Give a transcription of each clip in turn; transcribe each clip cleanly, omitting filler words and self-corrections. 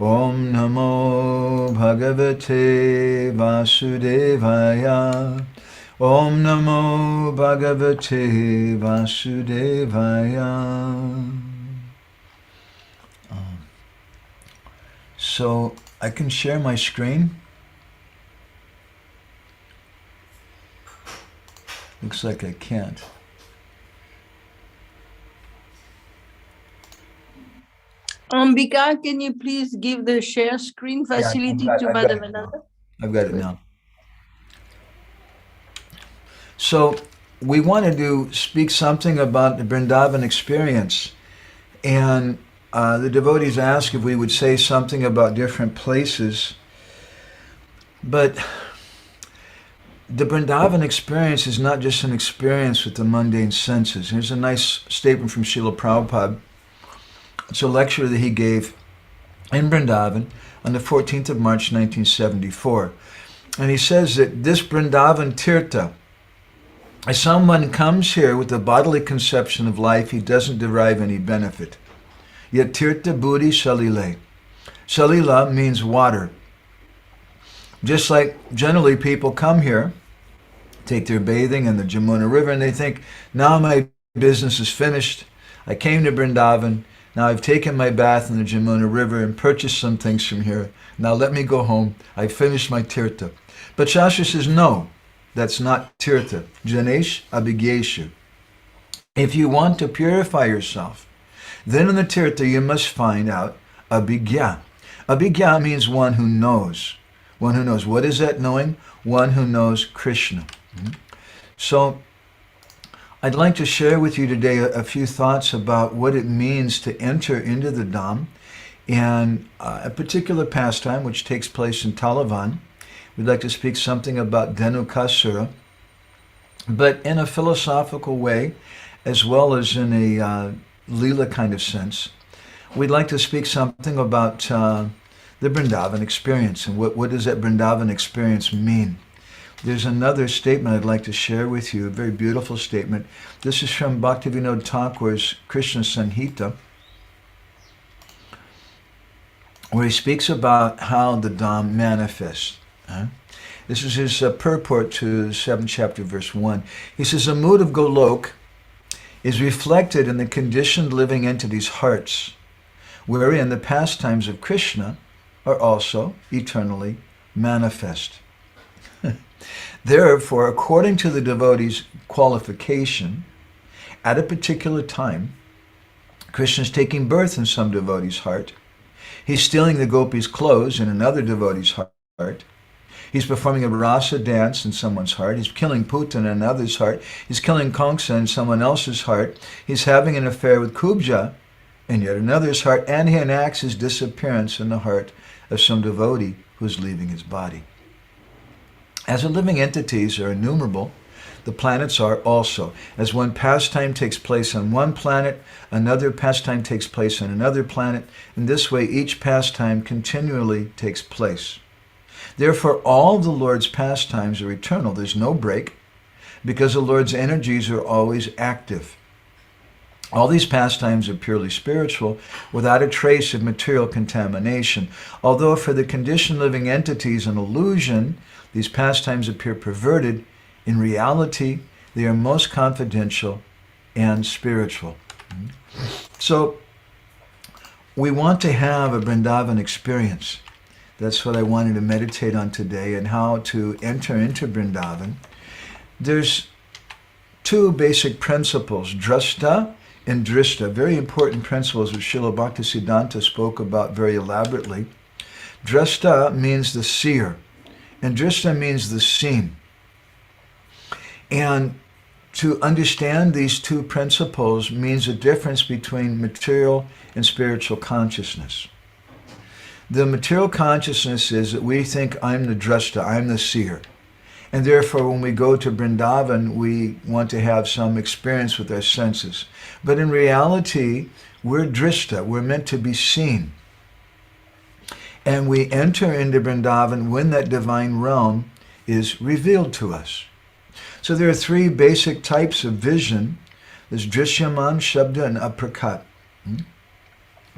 Om Namo Bhagavate Vasudevaya. Om Namo Bhagavate Vasudevaya. So I can share my screen. Looks like I can't. Ambika, can you please give the share screen facility to Madhavananda? I've got it now. So we wanted to speak something about the Vrindavan experience. And the devotees asked if we would say something about different places. But the Vrindavan experience is not just an experience with the mundane senses. Here's a nice statement from Srila Prabhupada. It's a lecture that he gave in Vrindavan on the 14th of March, 1974. And he says that this Vrindavan Tirtha, as someone comes here with a bodily conception of life, he doesn't derive any benefit. Yet Tirtha Buddhi Salile. Salila means water. Just like generally people come here, take their bathing in the Jamuna River, and they think, now my business is finished. I came to Vrindavan. Now I've taken my bath in the Jamuna River and purchased some things from here. Now let me go home. I finished my tirtha. But Shastra says, no, that's not tirtha. Janesh abhigyeshu. If you want to purify yourself, then in the tirtha you must find out abhigya. Abhigya means one who knows. One who knows. What is that knowing? One who knows Krishna. So I'd like to share with you today a few thoughts about what it means to enter into the Dham and a particular pastime which takes place in Talavan. We'd like to speak something about Dhenukasura, but in a philosophical way as well as in a Leela kind of sense. We'd like to speak something about the Vrindavan experience and what does that Vrindavan experience mean. There's another statement I'd like to share with you, a very beautiful statement. This is from Bhaktivinoda Thakur's Krishna Sanhita, where he speaks about how the Dham manifests. This is his purport to 7th chapter, verse 1. He says, the mood of Golok is reflected in the conditioned living entities' hearts, wherein the pastimes of Krishna are also eternally manifest. Therefore, according to the devotee's qualification, at a particular time, Krishna is taking birth in some devotee's heart. He's stealing the gopi's clothes in another devotee's heart. He's performing a rasa dance in someone's heart. He's killing Puta in another's heart. He's killing Kongsa in someone else's heart. He's having an affair with Kubja in yet another's heart. And he enacts his disappearance in the heart of some devotee who's leaving his body. As the living entities are innumerable, the planets are also. As one pastime takes place on one planet, another pastime takes place on another planet. In this way, each pastime continually takes place. Therefore, all the Lord's pastimes are eternal. There's no break, because the Lord's energies are always active. All these pastimes are purely spiritual, without a trace of material contamination. Although for the conditioned living entities an illusion, these pastimes appear perverted, in reality they are most confidential and spiritual. So we want to have a Vrindavan experience. That's what I wanted to meditate on today, and how to enter into Vrindavan. There's two basic principles, Drasta and Drista, very important principles which Srila Bhaktisiddhanta spoke about very elaborately. Drasta means the seer, and Drista means the seen. And to understand these two principles means a difference between material and spiritual consciousness. The material consciousness is that we think I'm the Drasta, I'm the seer. And therefore, when we go to Vrindavan, we want to have some experience with our senses. But in reality, we're Drista, we're meant to be seen. And we enter into Vrindavan when that divine realm is revealed to us. So there are three basic types of vision. There's Drishyaman, Shabda, and Aprakat.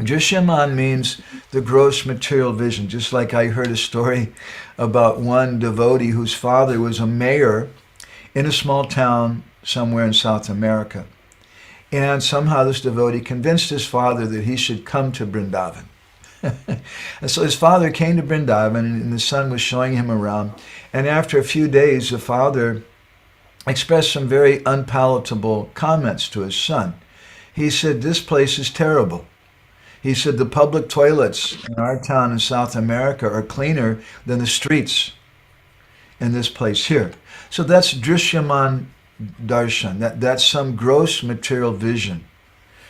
Drishyaman means the gross material vision. Just like I heard a story about one devotee whose father was a mayor in a small town somewhere in South America. And somehow this devotee convinced his father that he should come to Vrindavan. And so his father came to Vrindavan, and the son was showing him around. And after a few days, the father expressed some very unpalatable comments to his son. He said, "This place is terrible." He said, "The public toilets in our town in South America are cleaner than the streets in this place here." So that's Drishyaman darshan. That's some gross material vision.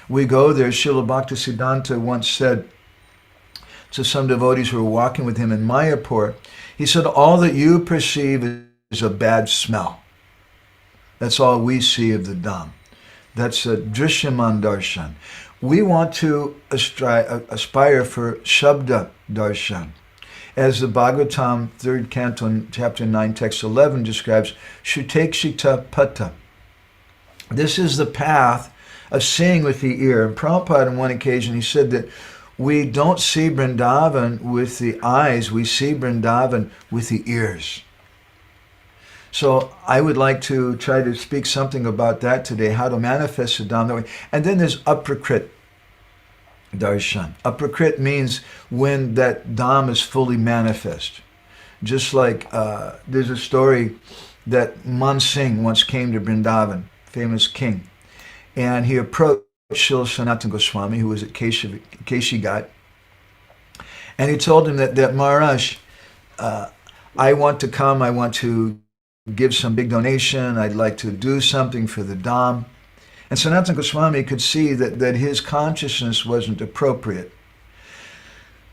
We go there. Srila Bhaktisiddhanta once said to some devotees who were walking with him in Mayapur, he said, "All that you perceive is a bad smell. That's all we see of the Dham." That's a Drishyaman darshan. We want to aspire for Shabda darshan. As the Bhagavatam, 3rd canto, chapter 9, text 11 describes, Shutekshita Pata. This is the path of seeing with the ear. And Prabhupada, on one occasion, he said that we don't see Vrindavan with the eyes, we see Vrindavan with the ears. So I would like to try to speak something about that today, how to manifest the Dham that way. And then there's Aprakrit darshan. Aprakrit means when that Dham is fully manifest. Just like there's a story that Man Singh once came to Vrindavan, famous king, and he approached Srila Sanatana Goswami, who was at Keshi Ghat, and he told him that Maharaj, I want to come, I want to give some big donation, I'd like to do something for the Dham. And Sanatana Goswami could see that his consciousness wasn't appropriate.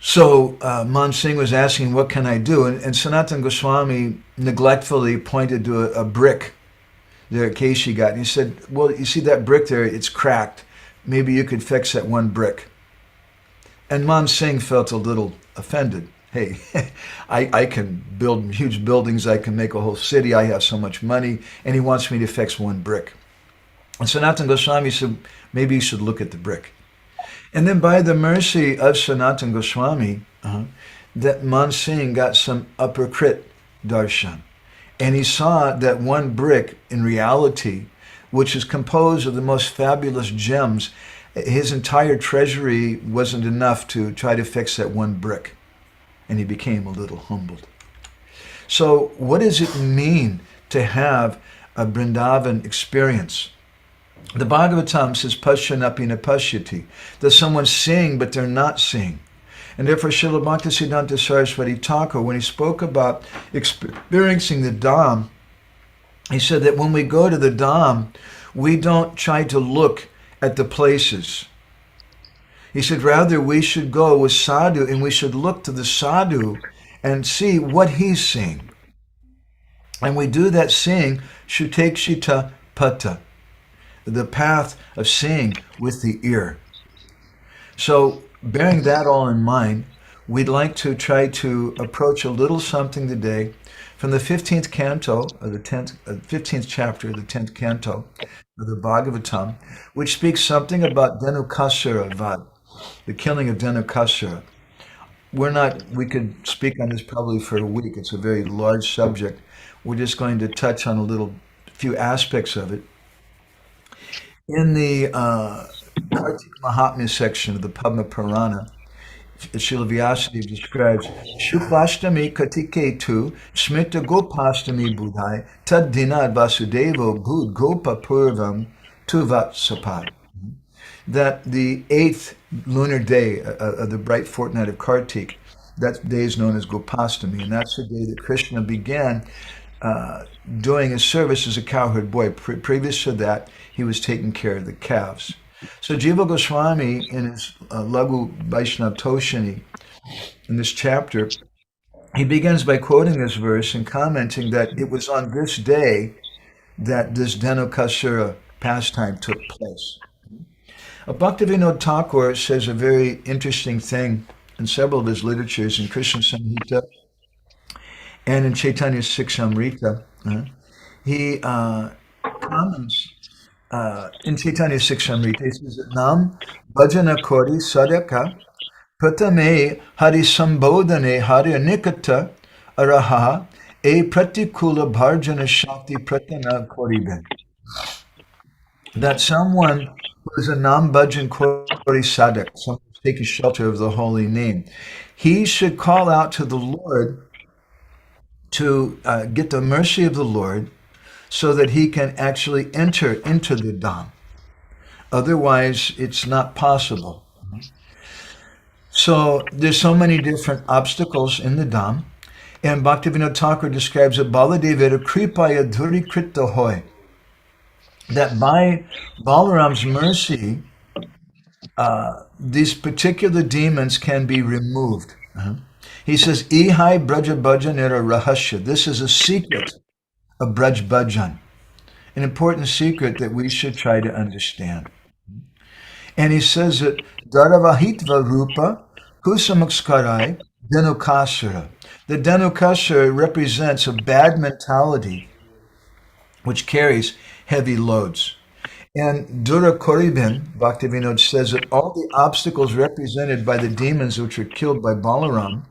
So Man Singh was asking, "What can I do?" And Sanatana Goswami neglectfully pointed to a brick there at Keshi Ghat. And he said, "Well, you see that brick there, it's cracked. Maybe you could fix that one brick." And Man Singh felt a little offended. Hey, I can build huge buildings, I can make a whole city, I have so much money, and he wants me to fix one brick. And Sanatana Goswami said, maybe you should look at the brick. And then by the mercy of Sanatana Goswami, that Man Singh got some Aprakrit darshan. And he saw that one brick, in reality, which is composed of the most fabulous gems, his entire treasury wasn't enough to try to fix that one brick. And he became a little humbled. So what does it mean to have a Vrindavan experience? The Bhagavatam says, Pashyanapi na pashyati, that someone's seeing but they're not seeing. And therefore Srila Bhaktisiddhanta Saraswati Thakur, when he spoke about experiencing the Dham, he said that when we go to the Dham, we don't try to look at the places. He said, rather, we should go with sadhu and we should look to the sadhu and see what he's seeing. And we do that seeing, Shutekshita Pata, the path of seeing with the ear. So, bearing that all in mind, we'd like to try to approach a little something today from the 15th canto, or the 15th chapter, the 10th canto of the Bhagavatam, which speaks something about Dhenukasura Vad, the killing of Dhenukasura. We could speak on this probably for a week. It's a very large subject. We're just going to touch on few aspects of it. In the Kartik Mahatmya section of the Padma Purana, Srila Vyasadeva describes Shuklashtami Kartiketu Smita Gopastami Budhai Tad Dinad Vasudevo Bud Gopa Purvam Tuvat Sapad. That the 8th lunar day of the bright fortnight of Kartik, that day is known as Gopastami, and that's the day that Krishna began doing his service as a cowherd boy. Previous to that, he was taking care of the calves. So Jiva Goswami, in his Lagu Vaishnav Toshini, in this chapter, he begins by quoting this verse and commenting that it was on this day that this Dhenukasura pastime took place. Bhaktivinoda Thakur says a very interesting thing in several of his literatures, in Krishna Samhita and in Chaitanya Siksamrita. He comments in Chaitanya Siksamrita, it says that Nam Bhajana Kori Sadaka Pratame Hari Sambodhane Hari Nikata Araha E Pratikula Bharjana Shakti Pratana Koriben. That someone who is a Nam Bhajan Kori Sadak, someone who's taking shelter of the holy name, he should call out to the Lord to get the mercy of the Lord so that he can actually enter into the Dham. Otherwise, it's not possible. So there's so many different obstacles in the Dham. And Bhaktivinoda Thakur describes it, Baladevira Kripaya Dhuri Krita Hoy, that by Balaram's mercy, these particular demons can be removed. He says, Ihai Braja Bhajanera Rahasya. This is a secret of Braj Bhajan, an important secret that we should try to understand. And he says that Dharavahitva Rupa Kusamakskarai Dhenukasura. The Dhenukasura represents a bad mentality which carries heavy loads. And Dura Koribin, Bhaktivinoda says that all the obstacles represented by the demons which were killed by Balaram,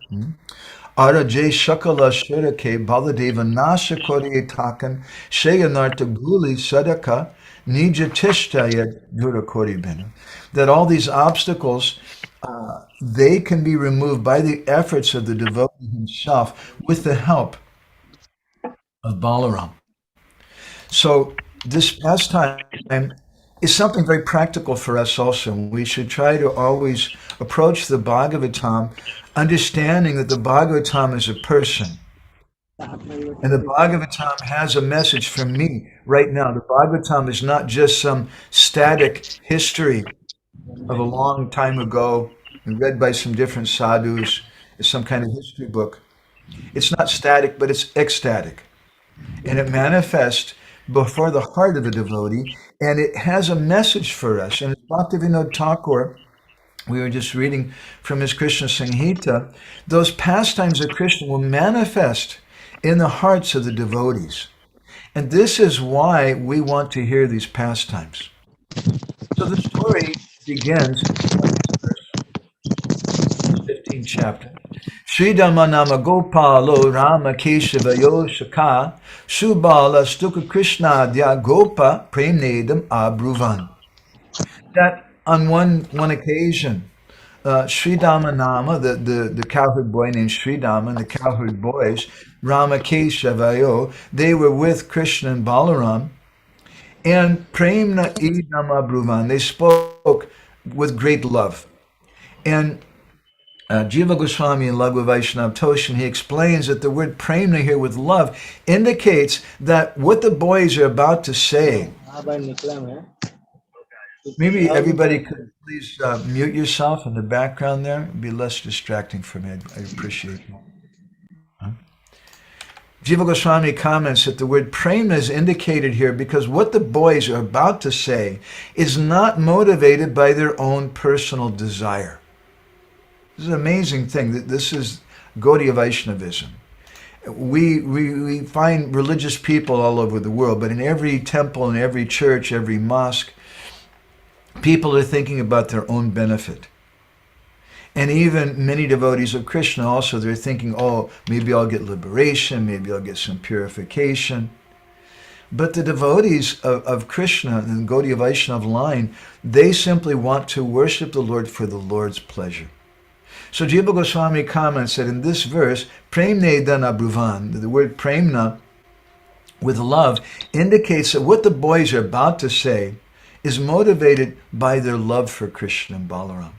Ara Jay Shakala Shirake Baladeva Nasha Koriyatakan Shayanarta Guli Sadaka Nija Tishtaya Dura Koribin. That all these obstacles, they can be removed by the efforts of the devotee himself with the help of Balaram. So this pastime is something very practical for us also. We should try to always approach the Bhagavatam understanding that the Bhagavatam is a person. And the Bhagavatam has a message for me right now. The Bhagavatam is not just some static history of a long time ago and read by some different sadhus. It's some kind of history book. It's not static, but it's ecstatic. And it manifests before the heart of the devotee, and it has a message for us. And as Bhaktivinoda Thakur, we were just reading from his Krishna Samhita, those pastimes of Krishna will manifest in the hearts of the devotees. And this is why we want to hear these pastimes. So the story begins in the 15th chapter. Sridhama Nama Gopalo Rama Keshavayo Shaka Subala Stuka Krishna Dya Gopa Premnedam Abruvan. That on one occasion, Sridhama Nama, the cowherd boy named Sridhama, and the cowherd boys, Rama Keshavayo, they were with Krishna and Balaram, and Premna Idam Abruvan, they spoke with great love. And Jiva Goswami in Laghu Vaishnava Toshan, he explains that the word premna here with love indicates that what the boys are about to say. Maybe everybody could please mute yourself in the background there. It'd be less distracting for me. I appreciate it. Jiva Goswami comments that the word premna is indicated here because what the boys are about to say is not motivated by their own personal desire. This is an amazing thing. That this is Gaudiya Vaishnavism. We find religious people all over the world, but in every temple, in every church, every mosque, people are thinking about their own benefit. And even many devotees of Krishna also, they're thinking, oh, maybe I'll get liberation, maybe I'll get some purification. But the devotees of Krishna and Gaudiya Vaishnava line, they simply want to worship the Lord for the Lord's pleasure. So Jiva Goswami comments that in this verse, Premne Dana Bruvan, the word premna, with love, indicates that what the boys are about to say is motivated by their love for Krishna and Balaram,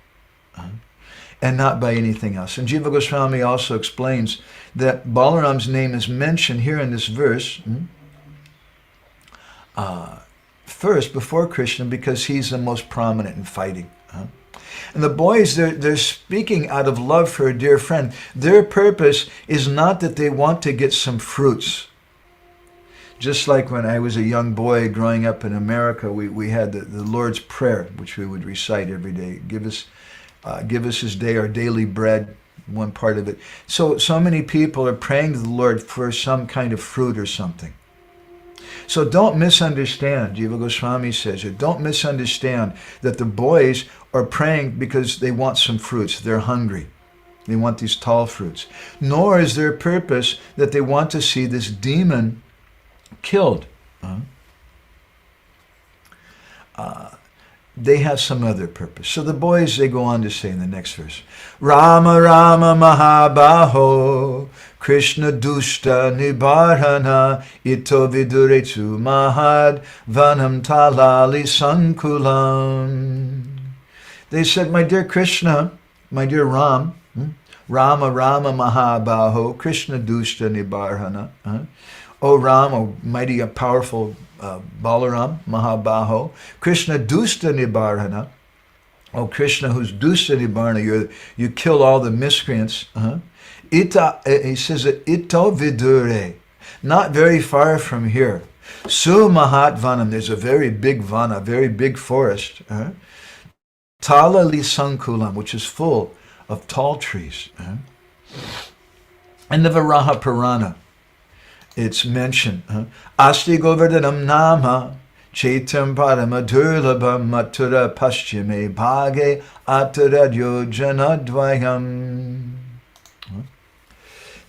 and not by anything else. And Jiva Goswami also explains that Balaram's name is mentioned here in this verse, first before Krishna, because he's the most prominent in fighting. And the boys, they're speaking out of love for a dear friend. Their purpose is not that they want to get some fruits. Just like when I was a young boy growing up in America, we had the Lord's Prayer, which we would recite every day. Give us this day our daily bread, one part of it. So many people are praying to the Lord for some kind of fruit or something. So don't misunderstand, Jiva Goswami says it, don't misunderstand that the boys are praying because they want some fruits. They're hungry. They want these tall fruits. Nor is their purpose that they want to see this demon killed. They have some other purpose. So the boys, they go on to say in the next verse, Rama Rama Mahabaho, Krishna Dushta Nibarhana, Ito Viduretu Mahad, Vanam Talali Sankulam. They said, my dear Krishna, my dear Ram, Rama Rama Mahabaho, Krishna Dushta Nibarhana. O Ram, O mighty, powerful Balaram, Mahabaho, Krishna Dusta Nibarhana, O Krishna who's Dusta Nibarhana, you kill all the miscreants. Ita, he says that Ito Vidure, not very far from here. Su Mahat Vanam, there's a very big vana, very big forest. Tala Li Sankulam, which is full of tall trees. And the Varaha Purana, it's mentioned. Asti Govardhanam Nama Chaitam Parama Durlabha Mathura Paschime Bhage Ataradyo Janadvayam.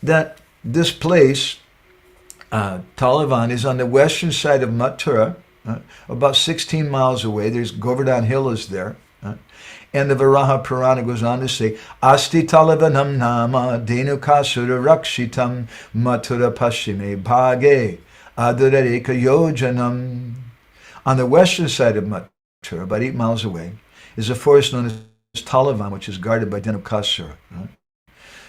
That this place, Talavan, is on the western side of Mathura, about 16 miles away. There's Govardhan Hill is there. And the Varaha Purana goes on to say, Asti Talavanam Nama Dhenukasura Rakshitam Mathura Paschime Bhage Adarareka Yojanam. On the western side of Mathura, about 8 miles away, is a forest known as Talavan, which is guarded by Dhenukasura.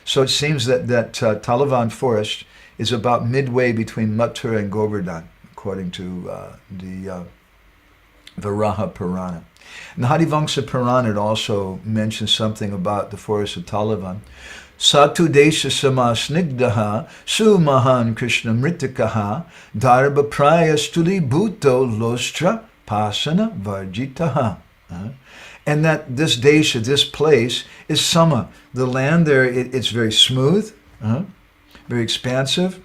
So it seems that Talavan forest is about midway between Mathura and Govardhan, according to the Varaha Purana. And the Harivamsa Purana also mentions something about the forest of Talavan. Satu Desha Samasnigdaha Sumahan Krishna Mritikaha Darba Praya Stuli Bhuto Lostra Pasana Varjitaha. And that this Desha, this place, is Sama. The land there, it's very smooth, very expansive.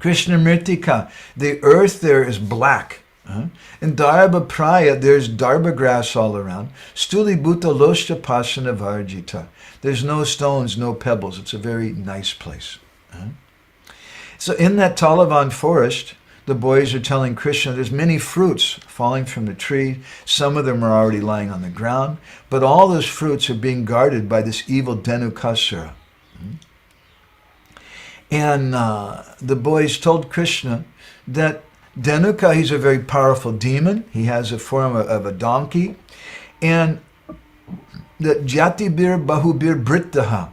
Krishna Mritika, the earth there is black. In Darba Praya, there's Darba grass all around. Stuli Bhuta Loshta Pasana Varjita. There's no stones, no pebbles. It's a very nice place. So in that Talavan forest, the boys are telling Krishna there's many fruits falling from the tree. Some of them are already lying on the ground. But all those fruits are being guarded by this evil Dhenukasura. And the boys told Krishna that Dhenuka, he's a very powerful demon. He has a form of a donkey. And that Jatibir Bahubir Brittaha,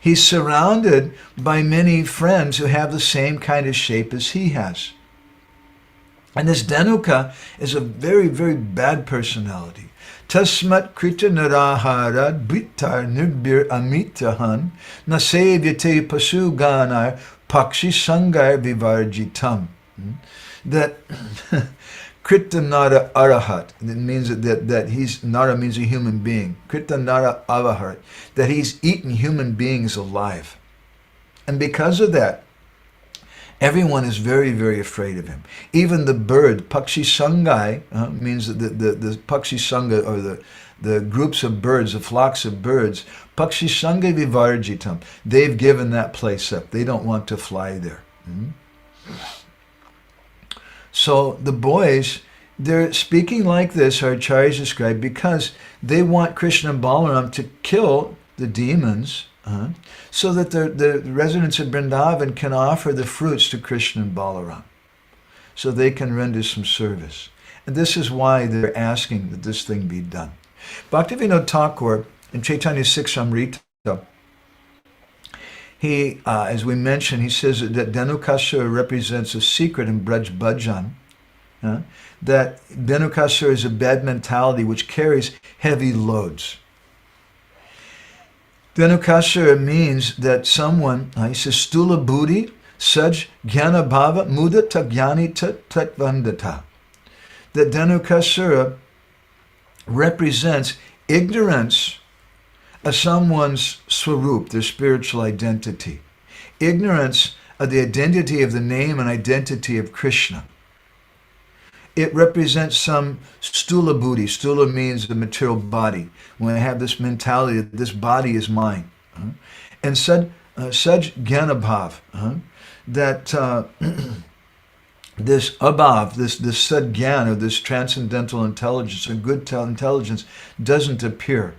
he's surrounded by many friends who have the same kind of shape as he has. And this Dhenuka is a very, very bad personality. Tasmat Krita Narahara Brittar Nirbir Amitahan Nasevyate Pasu Ganar Pakshi Sangar Vivarjitam. That Krita Nara Arahat, it means that he's, Nara means a human being. Krita Nara Avahat, that he's eaten human beings alive. And because of that, everyone is very, very afraid of him. Even the bird, Pakshi Sangai, means that the Pakshi Sangha, or the groups of birds, the flocks of birds, Pakshi Sangha Vivarjitam, they've given that place up. They don't want to fly there. So the boys, they're speaking like this, our acharyas described, because they want Krishna and Balaram to kill the demons, so that the residents of Vrindavan can offer the fruits to Krishna and Balaram, so they can render some service. And this is why they're asking that this thing be done. Bhaktivinoda Thakur, in Chaitanya Siksamrita, he, as we mentioned, he says that Dhenukasura represents a secret in Braj Bhajan, that Dhenukasura is a bad mentality which carries heavy loads. Dhenukasura means that someone, he says, Stula Buddhi, Saj Jnana Bhava Muda Tagyani Tatvandata. That Dhenukasura represents ignorance of someone's swarup, their spiritual identity. Ignorance of the identity of the name and identity of Krishna. it represents some stula buddhi. Stula means the material body. When I have this mentality that this body is mine. And Saj Gyanabhav, that this abhav, this Sad Gyan, this transcendental intelligence, or good intelligence, doesn't appear.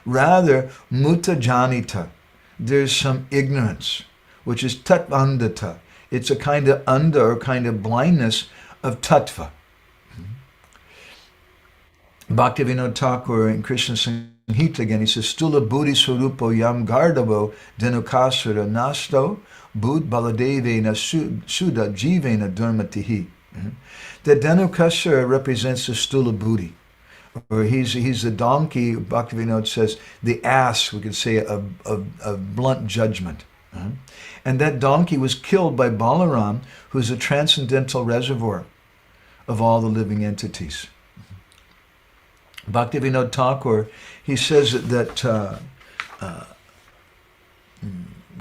Rather, Mutta Janita, there's some ignorance, which is Tatvandata. It's a kind of or kind of blindness of tattva. Bhaktivinoda Thakur in Krishna Samhita again, he says, Stula buddhi swarupo yam gardavo denukasura nasto bud baladevena suda jivena dharmatihi. That Dhanukasura represents the stula buddhi, or he's the donkey. Bhaktivinoda says the ass, we could say, of blunt judgment. And that donkey was killed by Balaram, who's a transcendental reservoir of all the living entities. Bhaktivinoda Thakur, he says that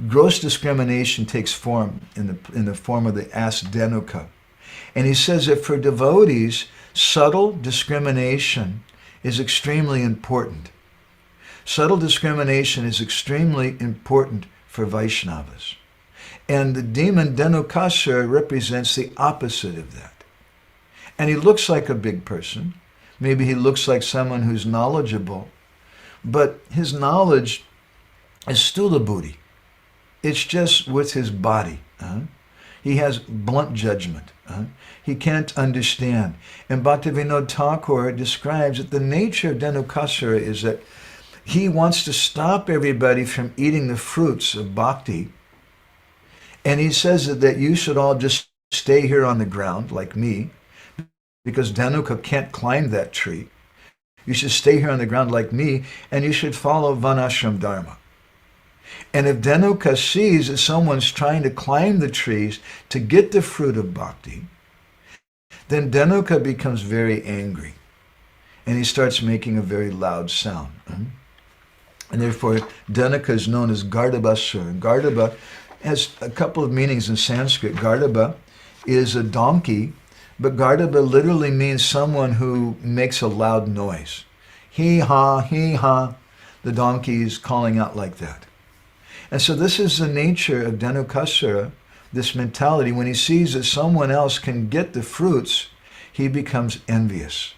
gross discrimination takes form in the form of the ass Dhanuka. And he says that for devotees, subtle discrimination is extremely important. Subtle discrimination is extremely important for Vaishnavas. And the demon Dhanukasura represents the opposite of that. And he looks like a big person. Maybe he looks like someone who's knowledgeable, but his knowledge is stula buddhi. It's just with his body. He has blunt judgment. He can't understand. And Bhaktivinoda Thakur describes that the nature of Dhanukasura is that he wants to stop everybody from eating the fruits of bhakti. And he says that you should all just stay here on the ground, like me, because Dhanuka can't climb that tree. You should stay here on the ground like me, and you should follow Vanashram Dharma. And if Dhanuka sees that someone's trying to climb the trees to get the fruit of bhakti, then Dhanuka becomes very angry. And he starts making a very loud sound. And therefore, Dhanuka is known as Gardabasura. Gardaba has a couple of meanings in Sanskrit. Gardaba is a donkey, but Gardaba literally means someone who makes a loud noise. Hee-ha, hee-ha. The donkey is calling out like that. And so this is the nature of Dhanukasura, this mentality. When he sees that someone else can get the fruits, he becomes envious.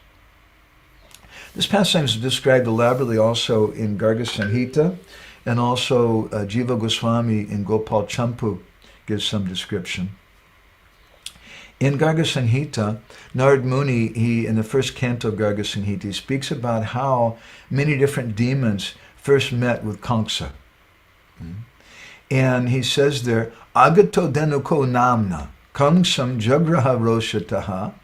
This pastime is described elaborately also in Garga Samhita, and also Jiva Goswami in Gopal Champu gives some description. In Garga Samhita, Narad Muni, in the first canto of Garga Samhita, he speaks about how many different demons first met with Kamsa. And he says there, Agato Dhanuko Namna, Kamsam Jagraha Roshataha,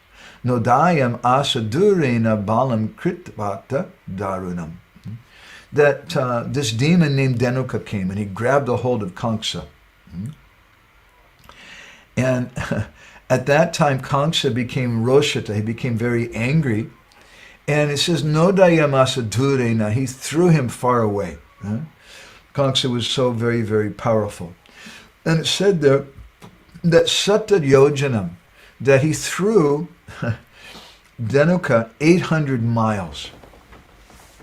Nodayam Asadurena Balam Kritvata Darunam. That this demon named Dhanuka came and he grabbed a hold of Kamsa. And at that time, Kamsa became Roshata, he became very angry. And it says, Nodayam Asadurena, he threw him far away. Kamsa was so very, very powerful. And it said there that Sattad Yojanam, that he threw Dhanuka 800 miles.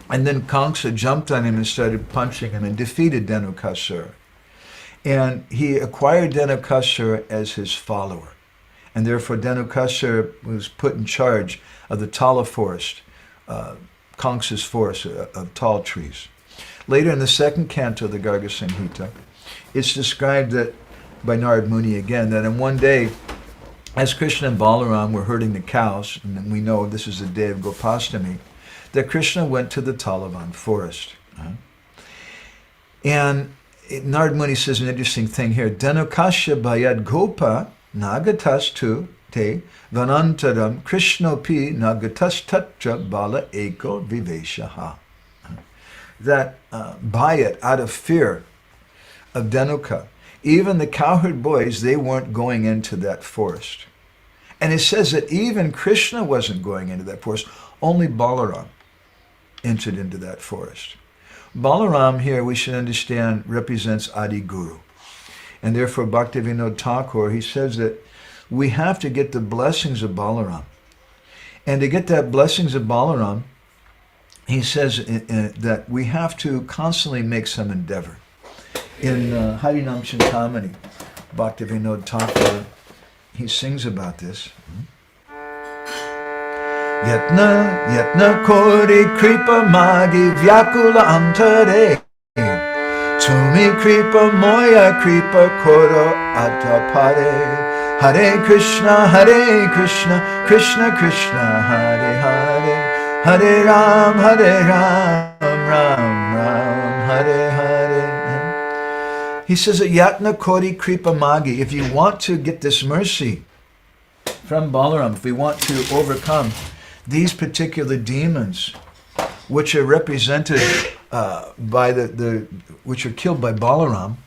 And then Kamsa jumped on him and started punching him and defeated Dhanukasura. And he acquired Dhanukasura as his follower. And therefore Dhanukasura was put in charge of the Tala forest, Kamsa's forest of tall trees. Later in the second canto of the Garga Samhita, it's described that by Narad Muni again, that in one day, as Krishna and Balaram were herding the cows, and we know this is the day of Gopastami, that Krishna went to the Talavan forest. And Narad Muni says an interesting thing here. Dhanukasya bayad gopa nagatastu te vanantaram krishnopi nagatas tatra bala eko viveshaha. That by it, out of fear of Dhanuka, even the cowherd boys, they weren't going into that forest. And it says that even Krishna wasn't going into that forest, only Balaram entered into that forest. Balaram here, we should understand, represents Adi Guru. And therefore Bhaktivinoda Thakur, he says that we have to get the blessings of Balaram. And to get that blessings of Balaram, he says that we have to constantly make some endeavor. In Harinam Chintamani, Bhaktivinoda Thakur, he sings about this. Yatna kori kripa magi vyakula antare Tumi kripa moya kripa koro atapare Hare Krishna, Krishna Krishna, Hare Hare, Hare Ram, Ram Ram, Hare Hare. He says that Yatna Kori Kripa Magi, if you want to get this mercy from Balaram, if we want to overcome these particular demons, which are represented by which are killed by Balaram,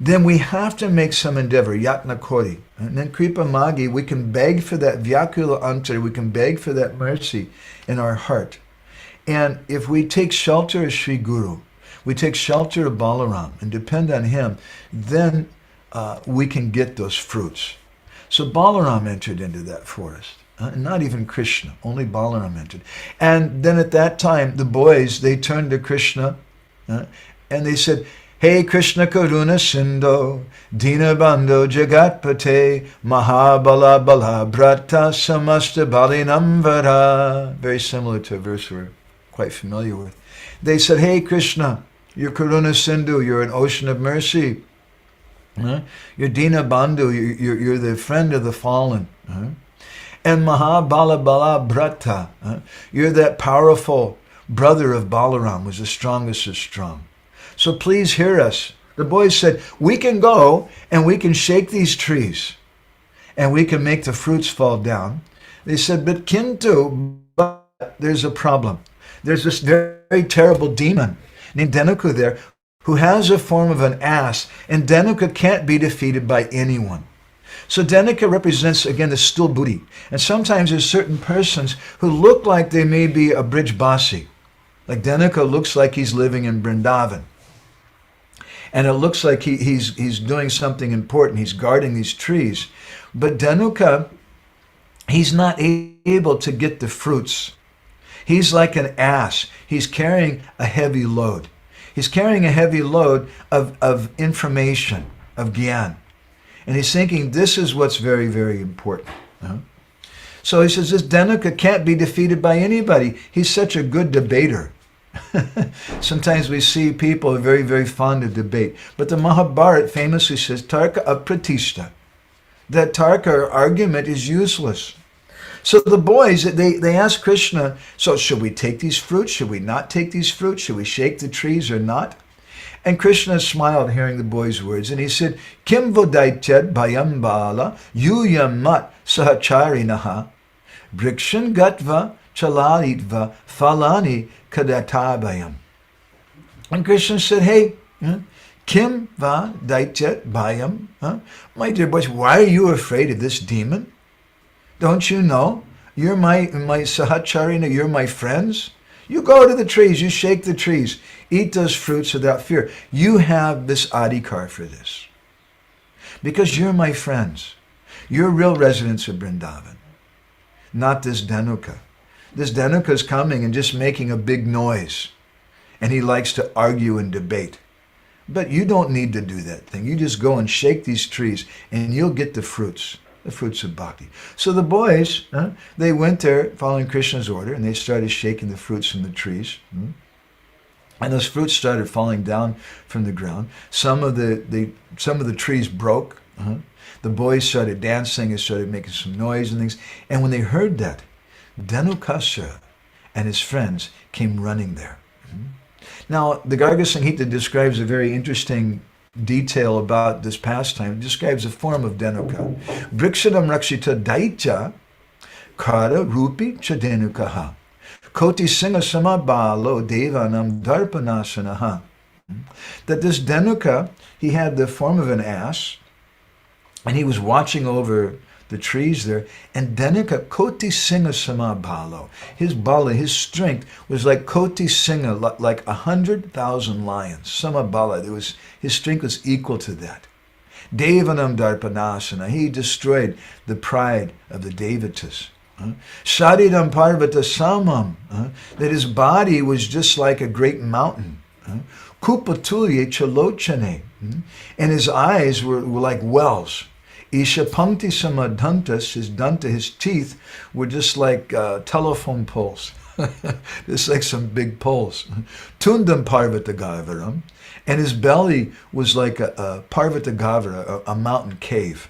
then we have to make some endeavor, Yatna Kori. And then Kripa Magi, we can beg for that Vyakula Antara, we can beg for that mercy in our heart. And if we take shelter of Sri Guru, we take shelter of Balaram and depend on him, then we can get those fruits. So Balaram entered into that forest. Not even Krishna, only Balaram entered. And then at that time, the boys, they turned to Krishna and they said, Hey Krishna Karuna Sindho, Dina Bandho Jagatpate, Mahabala Bala Brata Samasta Balinamvara. Very similar to a verse we're quite familiar with. They said, Hey Krishna, you're Karuna Sindhu, you're an ocean of mercy. You're Dina Bandhu, you're the friend of the fallen. And Mahabala Bala Brata, you're that powerful brother of Balaram, who's the strongest of strong. So please hear us. The boys said, we can go and we can shake these trees and we can make the fruits fall down. They said, but there's a problem. There's this very, very terrible demon named Dhenuka there who has a form of an ass, and Dhenuka can't be defeated by anyone. So Dhenuka represents, again, the stool booty. And sometimes there's certain persons who look like they may be a Brijbasi. Like Dhenuka looks like he's living in Vrindavan. And it looks like he's doing something important. He's guarding these trees. But Dhenuka, he's not able to get the fruits. He's like an ass. He's carrying a heavy load. He's carrying a heavy load of information, of gyan. And he's thinking, this is what's very, very important. So he says, this Dhenuka can't be defeated by anybody. He's such a good debater. Sometimes we see people are very, very fond of debate. But the Mahabharata famously says, Tarka apratishta. That Tarka argument is useless. So the boys, they asked Krishna, so should we take these fruits? Should we not take these fruits? Should we shake the trees or not? And Krishna smiled hearing the boys' words, and he said, Kim vodaityad bhayam bala yuyam mat sahacharinaha brikshan gatva chalalitva falani kadatabayam. And Krishna said, hey, Kim va daityat bhayam. My dear boys, why are you afraid of this demon? Don't you know? You're my sahacharina, you're my friends. You go to the trees, you shake the trees, eat those fruits without fear. You have this adhikar for this. Because you're my friends. You're real residents of Vrindavan, not this Dhenuka. This Dhenuka is coming and just making a big noise. And he likes to argue and debate. But you don't need to do that thing. You just go and shake these trees and you'll get the fruits of bhakti. So the boys, they went there following Krishna's order and they started shaking the fruits from the trees. And those fruits started falling down from the ground. Some of the trees broke. The boys started dancing and started making some noise and things. And when they heard that, Dhenukasura and his friends came running there. Now, the Garga Samhita describes a very interesting detail about this pastime. It describes the form of Dhenuka. Brikshadam rakshita daitya kara rupi chadenukaha. Koti singa samabalo devanam darpanasanaha. That this Dhenuka, he had the form of an ass, and he was watching over the trees there, and Dhenuka koti singa samabalo. His bala, his strength was like koti singa, like 100,000 lions. Samabala, his strength was equal to that. Devanam darpanasana, he destroyed the pride of the Devatas. Sharidam Parvata Samam, that his body was just like a great mountain. Kupatulye Chalochane, and his eyes were like wells. Isha Pankti Samadhantas, his danta, his teeth, were just like telephone poles. Just like some big poles. Tundam Parvata Gavaram, and his belly was like a Parvata Gavara, a mountain cave.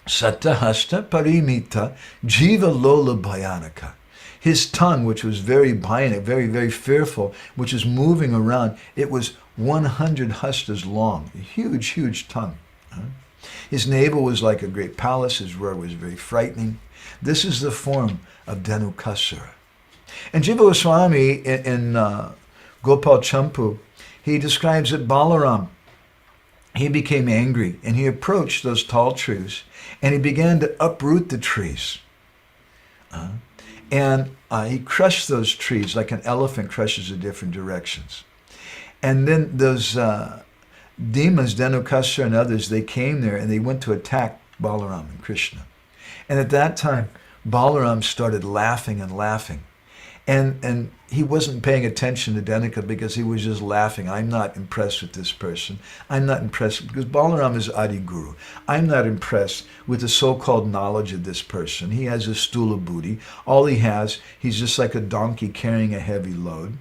Satahasta Parimita Jiva Lola Bhayanaka. His tongue, which was very bhayanak, very, very fearful, which was moving around, it was 100 hastas long. A huge, huge tongue. His navel was like a great palace. His roar was very frightening. This is the form of Dhanukasura. And Jiva Goswami in Gopal Champu, he describes that Balaram, he became angry and he approached those tall trees and he began to uproot the trees. And he crushed those trees like an elephant crushes in different directions. And then those demons, Dhanukasura and others, they came there and they went to attack Balaram and Krishna. And at that time, Balaram started laughing and laughing. And he wasn't paying attention to Dhanukasura because he was just laughing. I'm not impressed with this person. I'm not impressed because Balaram is Adi Guru. I'm not impressed with the so-called knowledge of this person. He has a stula buddhi. All he has, he's just like a donkey carrying a heavy load.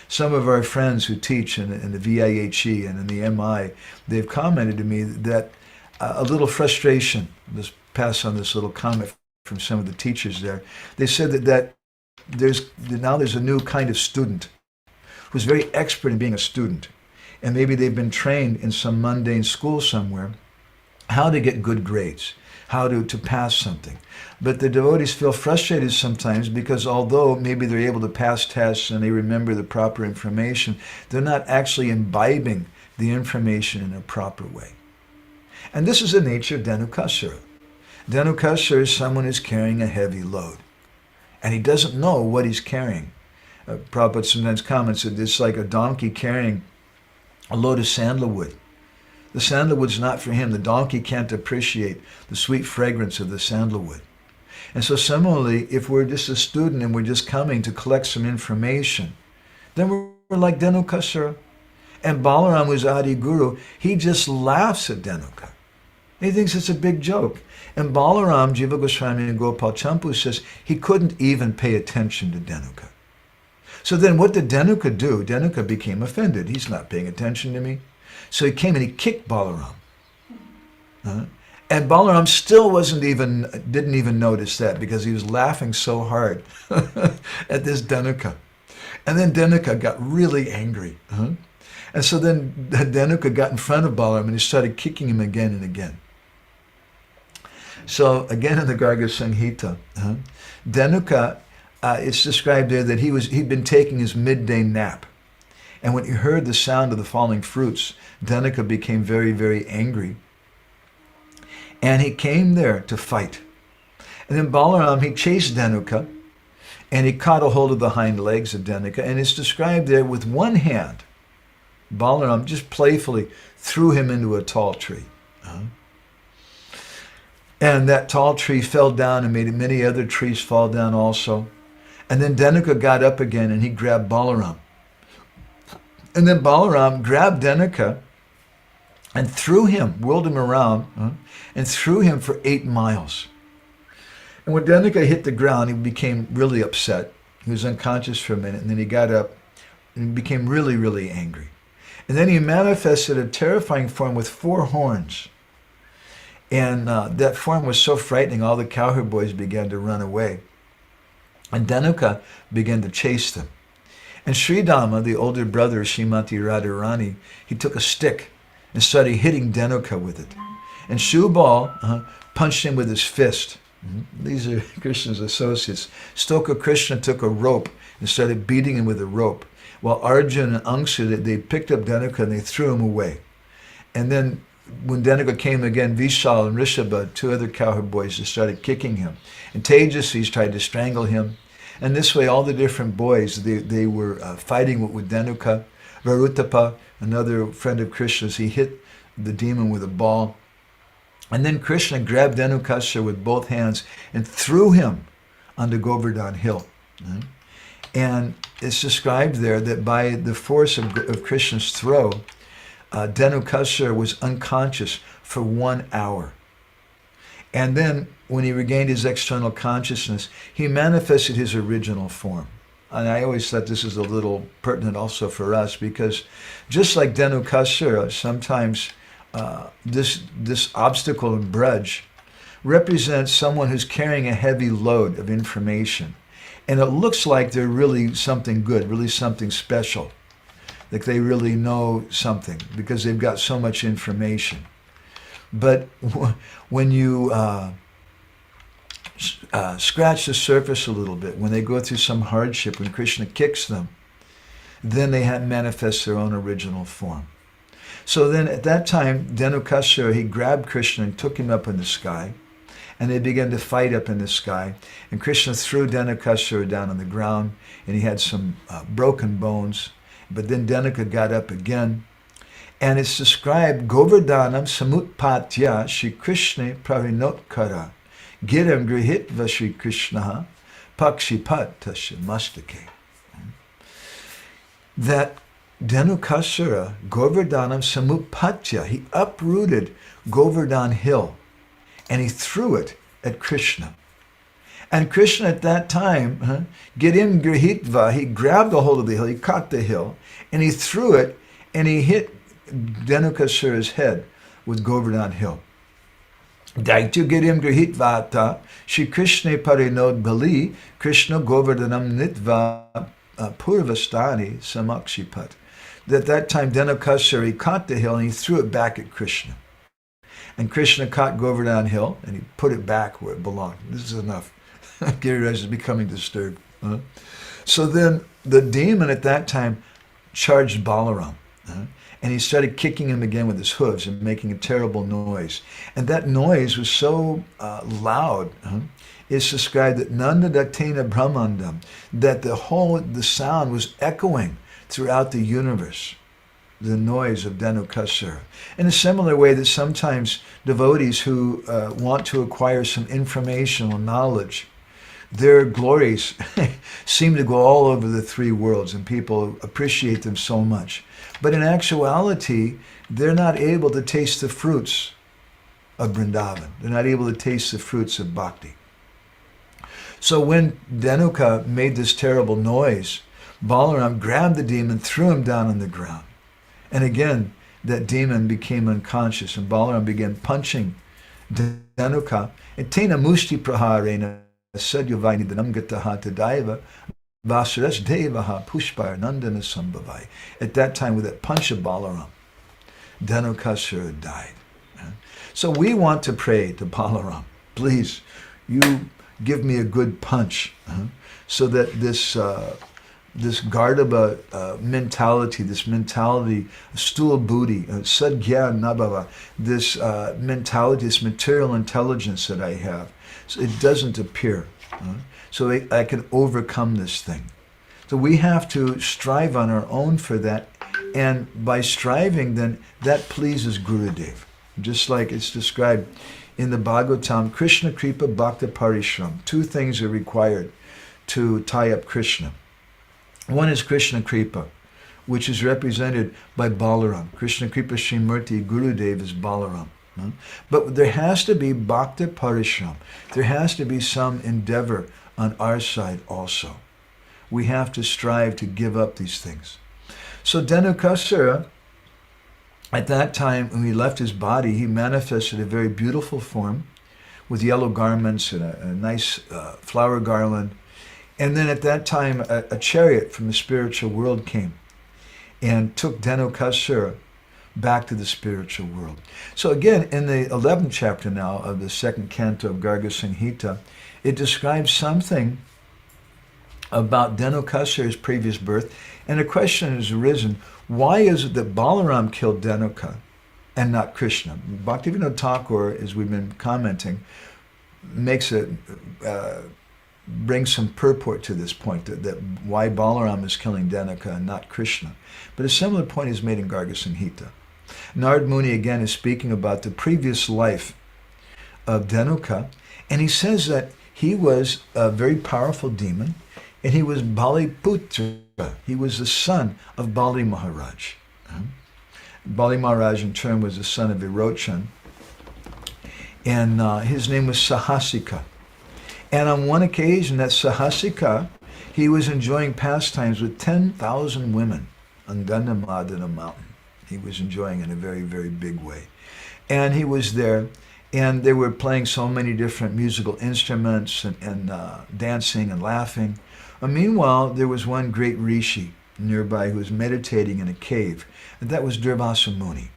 Some of our friends who teach in the VIHE and in the MI, they've commented to me that a little frustration, let's pass on this little comment from some of the teachers there. They said that there's a new kind of student who's very expert in being a student. And maybe they've been trained in some mundane school somewhere how to get good grades, how to pass something. But the devotees feel frustrated sometimes because although maybe they're able to pass tests and they remember the proper information, they're not actually imbibing the information in a proper way. And this is the nature of Dhanukasura. Dhanukasura is someone who's carrying a heavy load. And he doesn't know what he's carrying. Prabhupada sometimes comments that it's like a donkey carrying a load of sandalwood. The sandalwood's not for him. The donkey can't appreciate the sweet fragrance of the sandalwood. And so similarly, if we're just a student and we're just coming to collect some information, then we're like Dhanukasura. And Balaram, who's Adi Guru, he just laughs at Dhanuka. He thinks it's a big joke. And Balaram, Jiva Goswami and Gopal Champu says he couldn't even pay attention to Dhanuka. So then what did Dhanuka do? Dhanuka became offended. He's not paying attention to me. So he came and he kicked Balaram. And Balaram still didn't even notice that because he was laughing so hard at this Dhanuka. And then Dhanuka got really angry. And so then Dhanuka got in front of Balaram and he started kicking him again and again. So again in the Garga Samhita, Dhanuka, it's described there that he'd been taking his midday nap. And when he heard the sound of the falling fruits, Dhanuka became very, very angry. And he came there to fight. And then Balaram, he chased Dhanuka, and he caught a hold of the hind legs of Dhanuka, and it's described there with one hand, Balaram just playfully threw him into a tall tree. And that tall tree fell down and made many other trees fall down also. And then Dhanuka got up again and he grabbed Balaram. And then Balaram grabbed Dhanuka and threw him, whirled him around, and threw him for 8 miles. And when Dhanuka hit the ground, he became really upset. He was unconscious for a minute, and then he got up and became really, really angry. And then he manifested a terrifying form with 4 horns. And that form was so frightening, all the cowherd boys began to run away. And Dhanuka began to chase them. And Sridhama, the older brother of Srimati Radharani, he took a stick and started hitting Dhanuka with it. And Shubal punched him with his fist. These are Krishna's associates. Stoka Krishna took a rope and started beating him with a rope. While Arjuna and Angsu, they picked up Dhanuka and they threw him away. And then when Dhanuka came again, Vishal and Rishabha, 2 other cowherd boys, just started kicking him. And Tejasis tried to strangle him. And this way, all the different boys, they were fighting with Dhanuka. Varutapa, another friend of Krishna's, he hit the demon with a ball. And then Krishna grabbed Dhanukasura with both hands and threw him on the Govardhan hill. And it's described there that by the force of Krishna's throw, Dhanukasura was unconscious for 1 hour. And then when he regained his external consciousness, he manifested his original form. And I always thought this is a little pertinent also for us, because just like Dhanukasura, sometimes this obstacle and grudge represents someone who's carrying a heavy load of information. And it looks like they're really something good, really something special. Like they really know something because they've got so much information. But when you scratch the surface a little bit, when they go through some hardship, when Krishna kicks them, then they manifest their own original form. So then at that time, Dhanukasura, he grabbed Krishna and took him up in the sky, and they began to fight up in the sky. And Krishna threw Dhanukasura down on the ground, and he had some broken bones. But then Dhanuka got up again. And it's described, Govardhanam samutpatya Shri Krishna pravinotkara giram grihitva Shri Krishna pakshipat tasya mastake. That Dhanukasura, Govardhanam samutpatya, he uprooted Govardhan hill and he threw it at Krishna. And Krishna at that time, girim grihitva, he grabbed a hold of the hill, he caught the hill, and he threw it, and he hit Dhanukasura's head with Govardhan hill. Daitu girim grihitvata, Shri Krishna parinod bali, Krishna Govardhanam nitva purvastani samakshipat. At that time, Dhanukasura, he caught the hill and he threw it back at Krishna. And Krishna caught Govardhan hill and he put it back where it belonged. This is enough. Giriraj is becoming disturbed. So then the demon at that time charged Balaram. And he started kicking him again with his hooves and making a terrible noise. And that noise was so loud, it's described that Nanda Daktena Brahmandam, that the sound was echoing throughout the universe, the noise of Dhanukasura. In a similar way that sometimes devotees who want to acquire some informational knowledge, their glories seem to go all over the three worlds and people appreciate them so much. But in actuality, they're not able to taste the fruits of Vrindavan. They're not able to taste the fruits of bhakti. So when Dhanuka made this terrible noise, Balaram grabbed the demon, threw him down on the ground. And again, that demon became unconscious and Balaram began punching Dhanuka. And tena mushti praharena sadyavaini dhanam gataha tadaiva vasuras devaha pushpar nandana sambhavai. At that time, with that punch of Balaram, Dhanukasura died. So we want to pray to Balaram, please, you give me a good punch, so that this Gardaba mentality, this mentality, stool buddhi, sadgyan nabhava, this mentality, this material intelligence that I have, so it doesn't appear. So I can overcome this thing. So we have to strive on our own for that. And by striving, then that pleases Gurudev. Just like it's described in the Bhagavatam, Krishna Kripa Bhakta Parishram. Two things are required to tie up Krishna. One is Krishna Kripa, which is represented by Balaram. Krishna Kripa Srimurti Gurudev is Balaram. But there has to be Bhakta Parishram. There has to be some endeavor on our side also. We have to strive to give up these things. So Dhanukasura, at that time, when he left his body, he manifested a very beautiful form with yellow garments and a nice flower garland. And then at that time, a chariot from the spiritual world came and took Dhanukasura back to the spiritual world. So again, in the 11th chapter now of the second canto of Garga Samhita, it describes something about Dhanukasura's previous birth. And a question has arisen, why is it that Balaram killed Dhanuka and not Krishna? Bhaktivinoda Thakur, as we've been commenting, brings some purport to this point, that why Balaram is killing Dhanuka and not Krishna. But a similar point is made in Garga Samhita. Narad Muni again is speaking about the previous life of Dhenuka, and he says that he was a very powerful demon, and he was Bali Putra. He was the son of Bali Maharaj. Bali Maharaj in turn was the son of Virochan, and his name was Sahasika. And on one occasion, that Sahasika, he was enjoying pastimes with 10,000 women on Gandamadana mountain. He was enjoying in a very, very big way. And he was there, and they were playing so many different musical instruments and dancing and laughing. Meanwhile, there was one great rishi nearby who was meditating in a cave, and that was Durvasa Muni.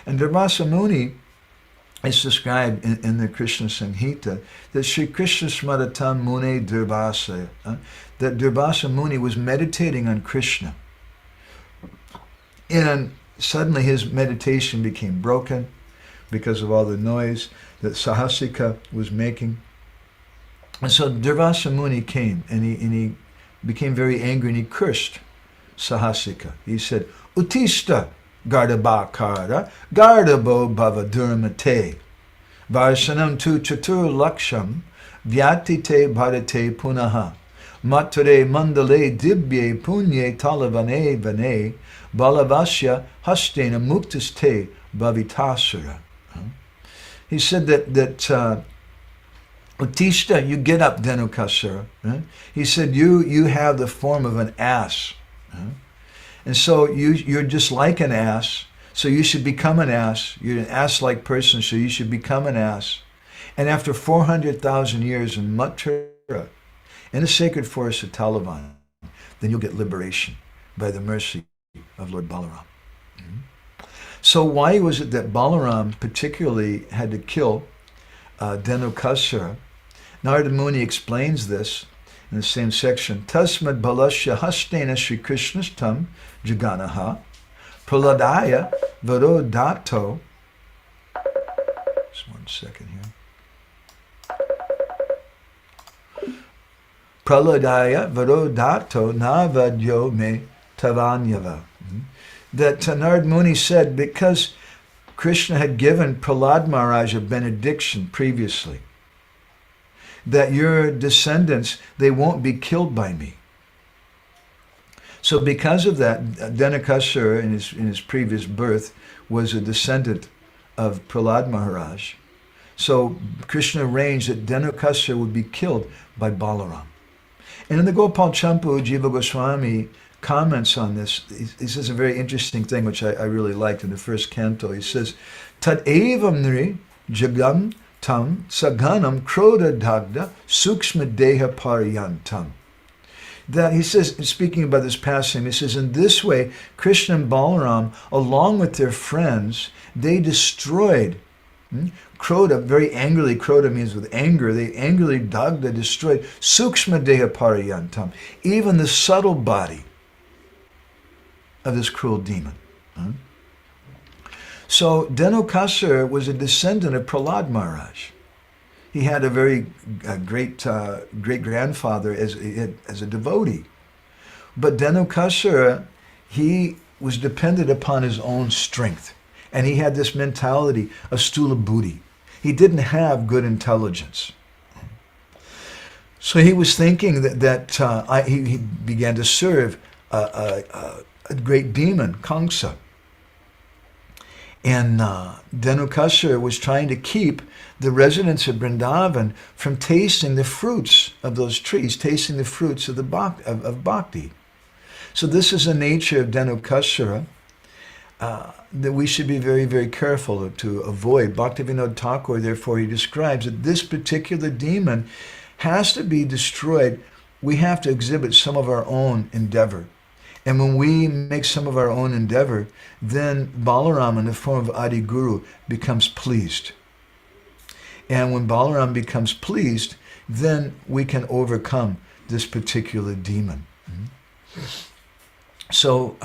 And Durvasa Muni is described in the Krishna Samhita that Sri Krishna Smaratam Mune Durvasa, that Durvasa Muni was meditating on Krishna. And suddenly his meditation became broken because of all the noise that Sahasika was making. And so Durvasa Muni came, and he became very angry, and he cursed Sahasika. He said, Utista Gardabakara Gardabo Bhava Durmate Varsanam tu Chatur Laksham Vyatite Bharate Punaha Mature Mandale Dibye Punye Talavane Vane Balavasya Hastena Muktaste Bhavitasura. He said that Utishta, you get up, Dhenukasura. He said, you have the form of an ass. And so you're just like an ass, so you should become an ass. You're an ass-like person, so you should become an ass. And after 400,000 years in Mathura, in the sacred forest of Talavan, then you'll get liberation by the mercy of Lord Balaram. So why was it that Balaram particularly had to kill Dhenukasura? Narada Muni explains this in the same section. Tasmad balasya hastena Sri Krishna's tam jaganaha praladaya varodato. Just 1 second here. Praladaya varodato navadyo me tavanyava. That Narada Muni said because Krishna had given Prahlada Maharaj a benediction previously, that your descendants, they won't be killed by me. So because of that, Dhenukasura in his previous birth was a descendant of Prahlada Maharaj. So Krishna arranged that Dhenukasura would be killed by Balaram. And in the Gopal Champu, Jiva Goswami comments on this. He says a very interesting thing, which I really liked in the first canto. He says, Tad evam nri jagam tam saganam kroda dagda sukshma deha pariyantam. That he says, speaking about this passage, he says, in this way, Krishna and Balaram, along with their friends, they destroyed Kroda, very angrily. Kroda means with anger. They angrily dagda, destroyed sukshma deha pariyantam, even the subtle body of this cruel demon. So Dhenukasura was a descendant of Prahlada Maharaj. He had a very great great-grandfather as a devotee. But Dhenukasura, he was dependent upon his own strength. And he had this mentality of stula buddhi. He didn't have good intelligence. So he was thinking that he began to serve a great demon, Kamsa. And Dhenukasura was trying to keep the residents of Vrindavan from tasting the fruits of those trees, tasting the fruits of of bhakti. So this is the nature of Dhenukasura that we should be very, very careful to avoid. Bhaktivinoda Thakur, therefore, he describes that this particular demon has to be destroyed. We have to exhibit some of our own endeavor. And when we make some of our own endeavor, then Balaram in the form of Adi Guru becomes pleased. And when Balaram becomes pleased, then we can overcome this particular demon. So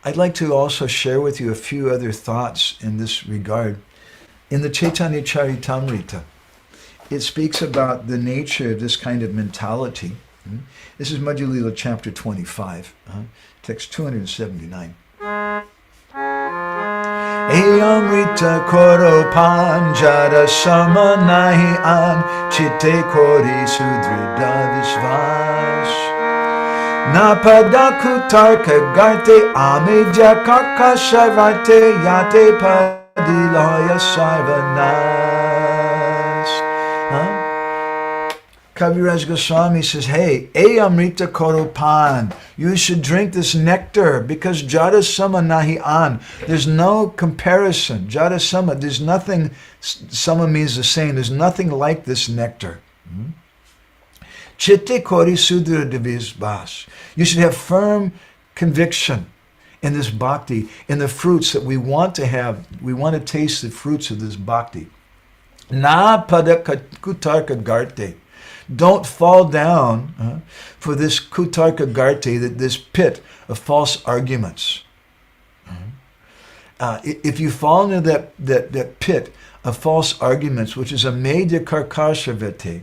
I'd like to also share with you a few other thoughts in this regard. In the Chaitanya Charitamrita, it speaks about the nature of this kind of mentality. This is Madhya Lila chapter 25, text 279. Amrita koro panjara samanahi an chitte kori sudrida visvas. Napadaku tarka garte ameja kakashavate yate padilaya sarvanas. Kaviraj Goswami says, hey, Amrita Koropan, you should drink this nectar because Jada Sama Nahi An. There's no comparison. Jada Sama, there's nothing, Sama means the same. There's nothing like this nectar. Chitte Kori Sudra Devis Bas. You should have firm conviction in this bhakti, in the fruits that we want to have. We want to taste the fruits of this bhakti. Na pada kutarka garte. Don't fall down for this kutarka garte, this pit of false arguments. If you fall into that pit of false arguments, which is a medya karkashavete,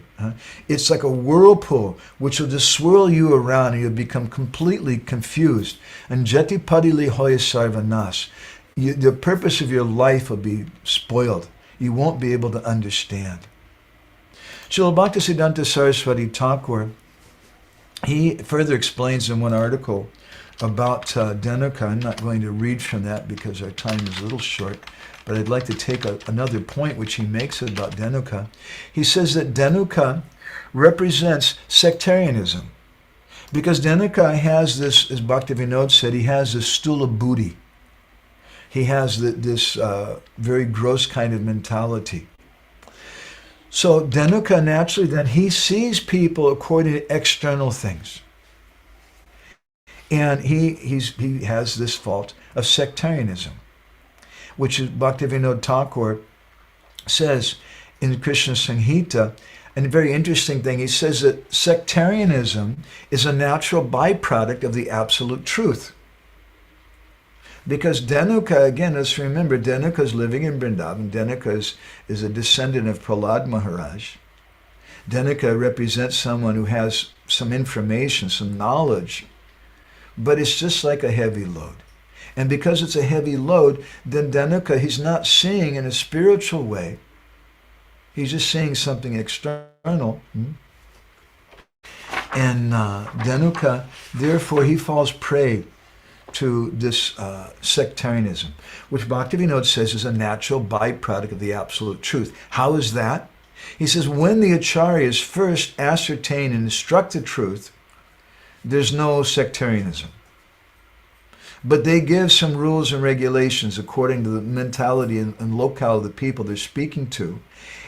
it's like a whirlpool which will just swirl you around and you'll become completely confused. And jati padili hoya sarvanas. The purpose of your life will be spoiled. You won't be able to understand. Srila Bhaktisiddhanta Saraswati Thakur, he further explains in one article about Dhenuka. I'm not going to read from that because our time is a little short, but I'd like to take another point which he makes about Dhenuka. He says that Dhenuka represents sectarianism because Dhenuka has this, as Bhaktivinoda said, he has this stula buddhi. He has this very gross kind of mentality. So Dhenuka naturally then, he sees people according to external things. And he has this fault of sectarianism, which is Bhaktivinoda Thakur says in Krishna Samhita, and a very interesting thing, he says that sectarianism is a natural byproduct of the absolute truth. Because Dhenuka, again, let's remember, Dhenuka is living in Vrindavan. Dhenuka is a descendant of Prahlada Maharaja. Dhenuka represents someone who has some information, some knowledge, but it's just like a heavy load. And because it's a heavy load, then Dhenuka, he's not seeing in a spiritual way. He's just seeing something external. And Dhenuka, therefore, he falls prey to this sectarianism, which Bhaktivinoda says is a natural byproduct of the absolute truth. How is that? He says, when the acharyas first ascertain and instruct the truth, there's no sectarianism. But they give some rules and regulations according to the mentality and locale of the people they're speaking to.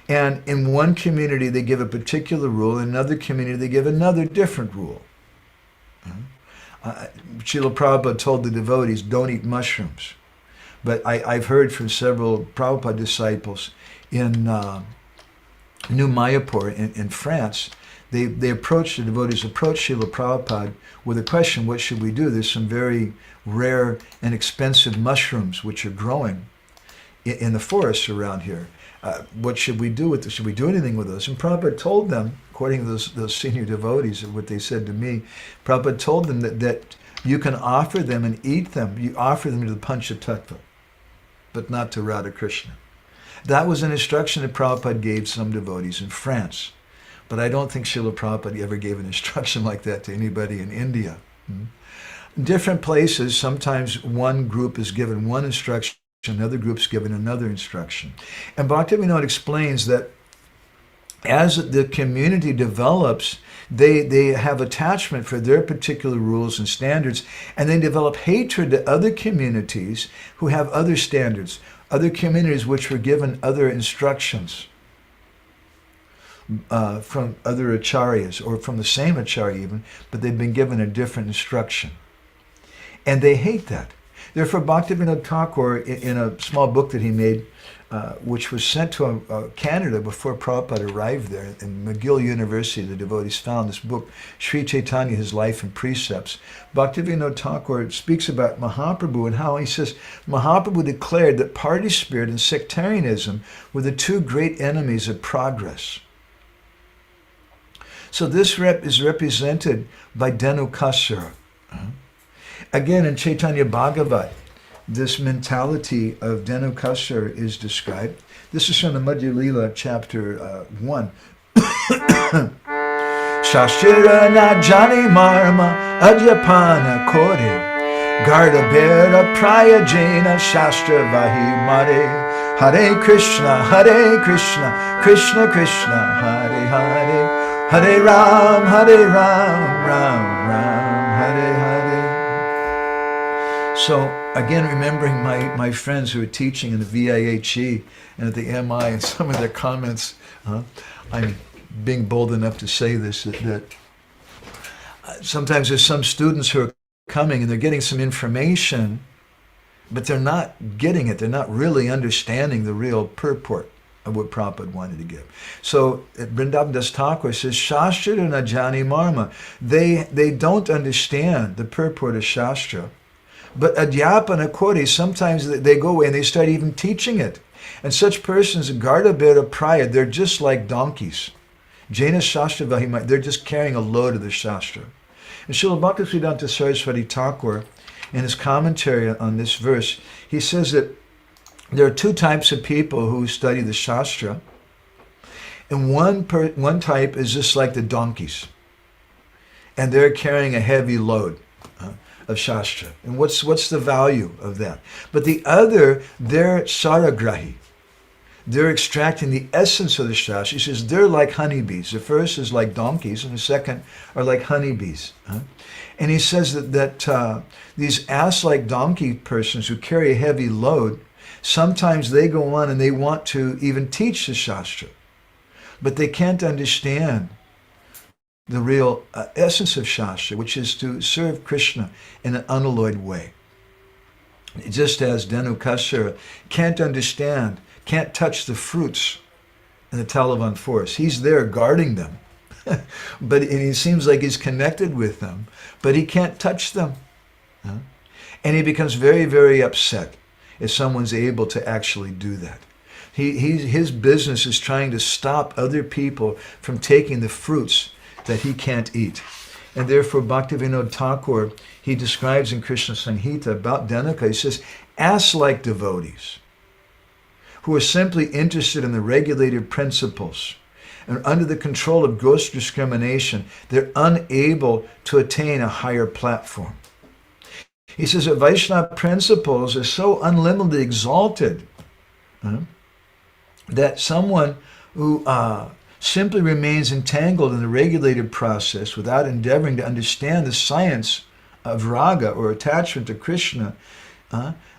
And in one community, they give a particular rule. In another community, they give another different rule. Srila Prabhupada told the devotees, don't eat mushrooms. But I've heard from several Prabhupada disciples in New Mayapur in France, the devotees approached Srila Prabhupada with a question, what should we do? There's some very rare and expensive mushrooms which are growing in the forests around here. What should we do with this? Should we do anything with those? And Prabhupada told them, according to those senior devotees, what they said to me, Prabhupada told them that you can offer them and eat them. You offer them to the Panchatattva, but not to Radha Krishna. That was an instruction that Prabhupada gave some devotees in France. But I don't think Srila Prabhupada ever gave an instruction like that to anybody in India. In different places, sometimes one group is given one instruction, another group's given another instruction. And Bhaktivinoda explains that as the community develops, they have attachment for their particular rules and standards, and they develop hatred to other communities who have other standards, other communities which were given other instructions from other acharyas, or from the same acharya even, but they've been given a different instruction. And they hate that. Therefore, Bhaktivinoda Thakur, in a small book that he made, which was sent to Canada before Prabhupada arrived there, in McGill University, the devotees found this book, Sri Chaitanya, His Life and Precepts. Bhaktivinoda Thakur speaks about Mahaprabhu and how he says, Mahaprabhu declared that party spirit and sectarianism were the two great enemies of progress. So this is represented by Dhenukasura. Again, in Chaitanya Bhagavat, this mentality of Dhenukasura is described. This is from the Madhya Lila, chapter 1. Shashira na jani marma adyapana kore garda bera praya jena shastra vahi mare Hare Krishna, Krishna Krishna, Hare Hare Hare Ram, Ram Ram, Hare Hare. So again, remembering my friends who are teaching in the VIHE and at the MI and some of their comments, I'm being bold enough to say this, that sometimes there's some students who are coming and they're getting some information, but they're not getting it. They're not really understanding the real purport of what Prabhupada wanted to give. So Vrindavan Das Thakur says, Shastra Najani Marma. They don't understand the purport of Shastra. But Adhyapana Kori, sometimes they go away and they start even teaching it. And such persons, Garda Bera Praya, they're just like donkeys. Jaina Shastra Vahima, they're just carrying a load of the Shastra. And Srila Bhaktisiddhanta Saraswati Thakur, in his commentary on this verse, he says that there are two types of people who study the Shastra. And one type is just like the donkeys. And they're carrying a heavy load of Shastra. And what's the value of that? But the other, they're Saragrahi. They're extracting the essence of the Shastra. He says they're like honeybees. The first is like donkeys, and the second are like honeybees. And he says that these ass-like donkey persons who carry a heavy load, sometimes they go on and they want to even teach the Shastra, but they can't understand the real essence of Shastra, which is to serve Krishna in an unalloyed way. Just as Dhenukasura can't understand, can't touch the fruits in the Talavan forest. He's there guarding them. But he seems like he's connected with them, but he can't touch them. And he becomes very, very upset if someone's able to actually do that. His business is trying to stop other people from taking the fruits that he can't eat. And therefore, Bhaktivinoda Thakur, he describes in Krishna Samhita about Dhenuka, he says, ass-like devotees who are simply interested in the regulated principles and under the control of gross discrimination, they're unable to attain a higher platform. He says that Vaishnava principles are so unlimitedly exalted that someone who simply remains entangled in the regulated process without endeavoring to understand the science of raga or attachment to Krishna,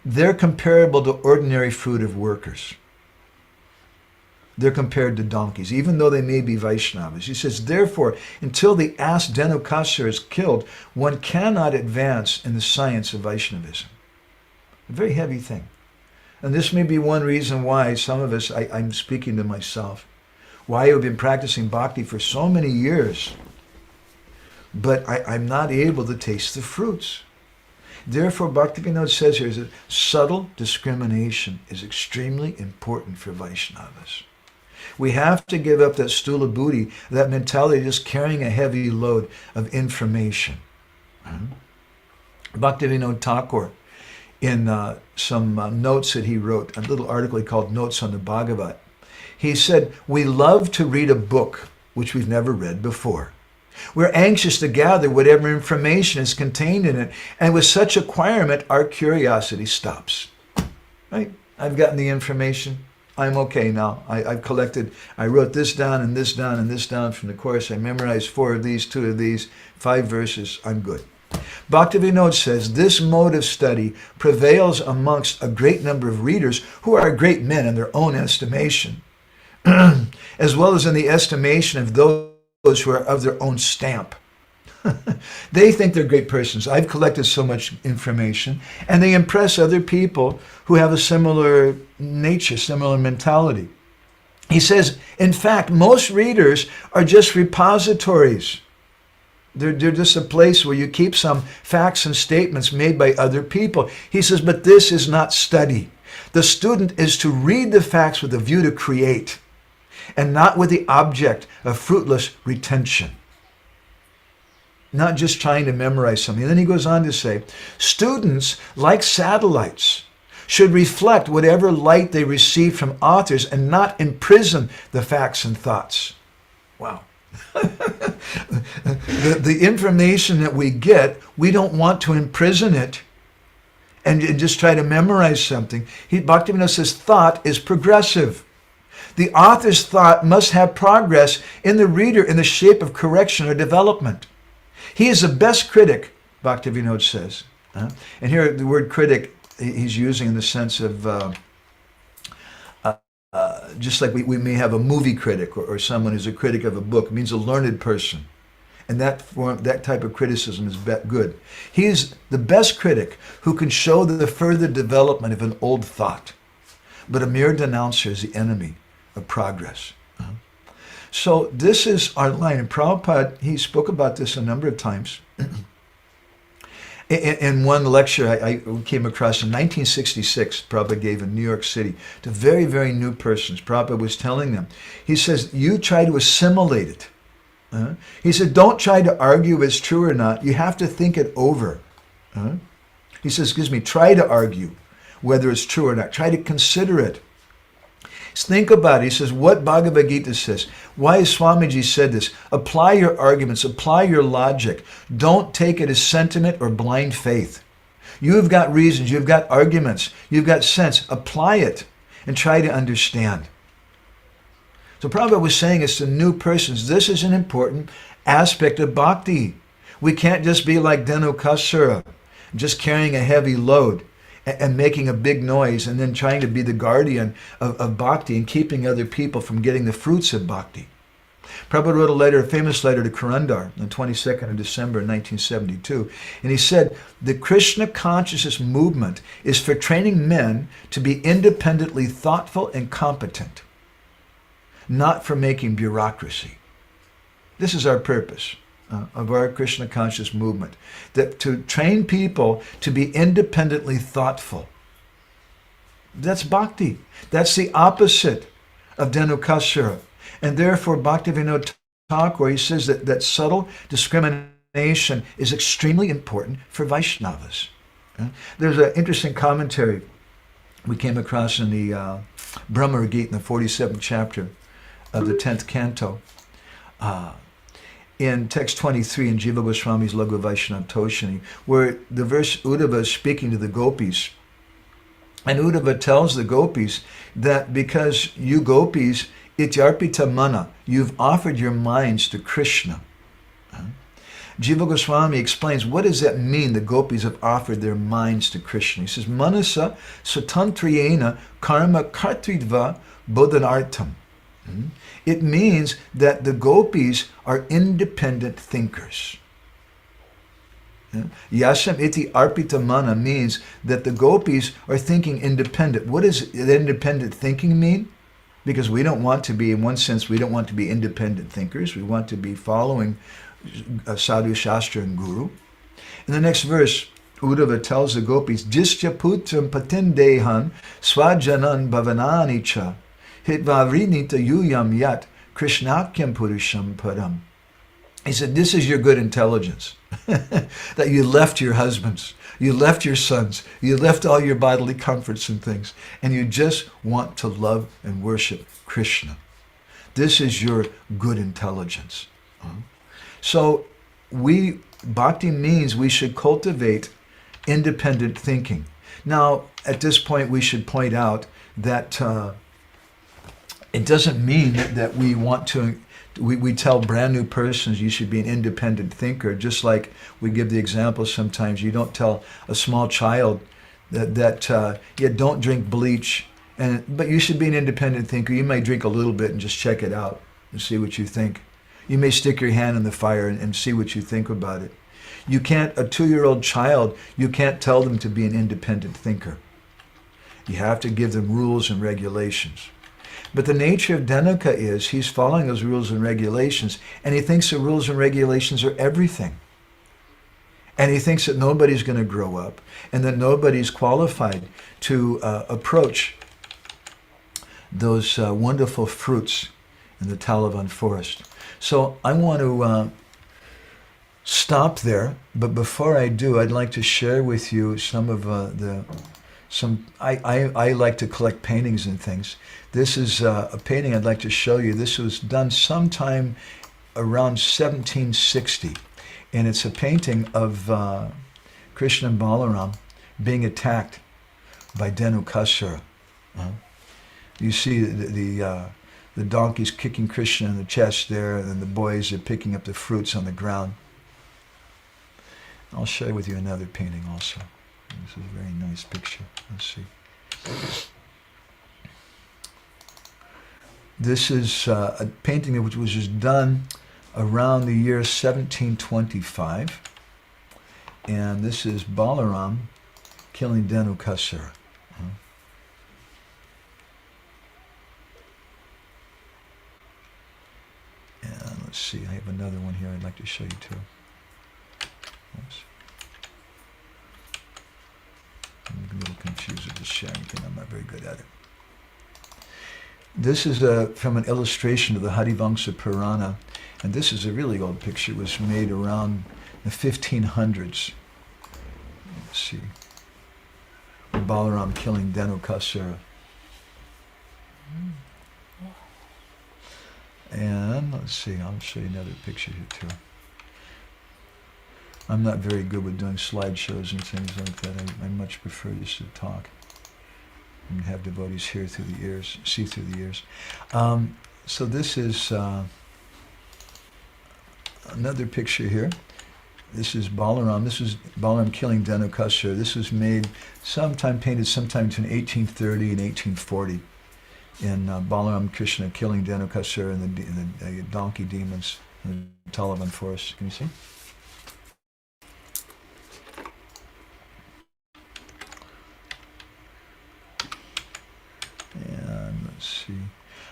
they're comparable to ordinary fruitive workers. They're compared to donkeys, even though they may be Vaishnavas. He says, therefore, until the ass Dhenukasura is killed, one cannot advance in the science of Vaishnavism. A very heavy thing. And this may be one reason why some of us, I'm speaking to myself, why I've been practicing bhakti for so many years, but I'm not able to taste the fruits. Therefore, Bhaktivinoda says here that subtle discrimination is extremely important for Vaishnavas. We have to give up that stula buddhi, that mentality of just carrying a heavy load of information. Bhaktivinoda Thakur, in some notes that he wrote, a little article he called Notes on the Bhagavat, he said, we love to read a book which we've never read before. We're anxious to gather whatever information is contained in it, and with such acquirement, our curiosity stops. Right? I've gotten the information. I'm okay now. I've collected, I wrote this down and this down and this down from the course. I memorized 4 of these, 2 of these, 5 verses. I'm good. Bhaktivinoda says, this mode of study prevails amongst a great number of readers who are great men in their own estimation, as well as in the estimation of those who are of their own stamp. They think they're great persons. I've collected so much information, and they impress other people who have a similar nature, similar mentality. He says, in fact, most readers are just repositories. They're just a place where you keep some facts and statements made by other people. He says, but this is not study. The student is to read the facts with a view to create, and not with the object of fruitless retention. not just trying to memorize something. And then he goes on to say, students, like satellites, should reflect whatever light they receive from authors and not imprison the facts and thoughts. Wow. the information that we get, we don't want to imprison it and just try to memorize something. Bhaktivinoda says thought is progressive. The author's thought must have progress in the reader in the shape of correction or development. He is the best critic, Bhaktivinoda says. And here the word critic he's using in the sense of just like we may have a movie critic or someone who's a critic of a book. It means a learned person. And that type of criticism is good. He's the best critic who can show the further development of an old thought. But a mere denouncer is the enemy of progress. So this is our line. And Prabhupada, he spoke about this a number of times. In one lecture I came across in 1966, Prabhupada gave in New York City to very, very new persons. Prabhupada was telling them, he says, you try to assimilate it. He said, don't try to argue if it's true or not. You have to think it over. He says, try to argue whether it's true or not. Try to consider it. Think about it. He says, what Bhagavad Gita says. Why has Swamiji said this? Apply your arguments. Apply your logic. Don't take it as sentiment or blind faith. You've got reasons. You've got arguments. You've got sense. Apply it and try to understand. So Prabhupada was saying it's to new persons. This is an important aspect of bhakti. We can't just be like Dhenukasura, just carrying a heavy load and making a big noise and then trying to be the guardian of bhakti and keeping other people from getting the fruits of bhakti. Prabhupada wrote a letter, a famous letter to Kurandar on the 22nd of December 1972. And he said, the Krishna consciousness movement is for training men to be independently thoughtful and competent, not for making bureaucracy. This is our purpose of our Krishna conscious movement, that to train people to be independently thoughtful. That's bhakti. That's the opposite of Dhenukasura. And therefore, Bhaktivinoda Thakur, he says that subtle discrimination is extremely important for Vaishnavas. There's an interesting commentary we came across in the Brahma Gita in the 47th chapter of the 10th canto. In text 23 in Jiva Goswami's Laghu Vaishnava Toshini, where the verse Uddhava is speaking to the gopis. And Uddhava tells the gopis that because you gopis, ityarpita mana, you've offered your minds to Krishna. Jiva Goswami explains, what does that mean, the gopis have offered their minds to Krishna? He says, manasa satantriyena karma kartridva bodhanartam. It means that the gopis are independent thinkers. Yasham iti arpita mana means that the gopis are thinking independent. What does independent thinking mean? Because we don't want to be, in one sense, we don't want to be independent thinkers. We want to be following Sadhu, Shastra, and Guru. In the next verse, Uddhava tells the gopis, Jistya putram patindehan swajanan bhavanani cha hitvavrinita yuyam yat krishnakyam purusham param. He said, this is your good intelligence, that you left your husbands, you left your sons, you left all your bodily comforts and things, and you just want to love and worship Krishna. This is your good intelligence. So bhakti means we should cultivate independent thinking. Now, at this point, we should point out that it doesn't mean that we want to, we tell brand new persons you should be an independent thinker, just like we give the example sometimes. You don't tell a small child that don't drink bleach, but you should be an independent thinker. You may drink a little bit and just check it out and see what you think. You may stick your hand in the fire and see what you think about it. You can't, a 2-year-old child, you can't tell them to be an independent thinker. You have to give them rules and regulations. But the nature of Dhenuka is he's following those rules and regulations, and he thinks the rules and regulations are everything. And he thinks that nobody's going to grow up and that nobody's qualified to approach those wonderful fruits in the Talavan forest. So I want to stop there, but before I do, I'd like to share with you some of I like to collect paintings and things. This is a painting I'd like to show you. This was done sometime around 1760, and it's a painting of Krishna and Balaram being attacked by Dhenukasura. You see the donkeys kicking Krishna in the chest there, and the boys are picking up the fruits on the ground. I'll share with you another painting also. This is a very nice picture. Let's see. This is a painting which was just done around the year 1725. And this is Balaram killing Dhenukasura. And let's see, I have another one here I'd like to show you too. Oops. I'm a little confused with this sharing thing. I'm not very good at it. This is from an illustration of the Harivamsa Purana, and this is a really old picture. It was made around the 1500s. Let's see. Balaram killing Dhenukasura. And let's see, I'll show you another picture here too. I'm not very good with doing slideshows and things like that. I much prefer just to talk and have devotees hear through the ears, see through the ears. So this is another picture here. This is Balaram. This is Balaram killing Dhenukasura. This was made painted sometime between 1830 and 1840. In Balaram Krishna killing Dhenukasura and the donkey demons in the Taliban forest. Can you see? And let's see.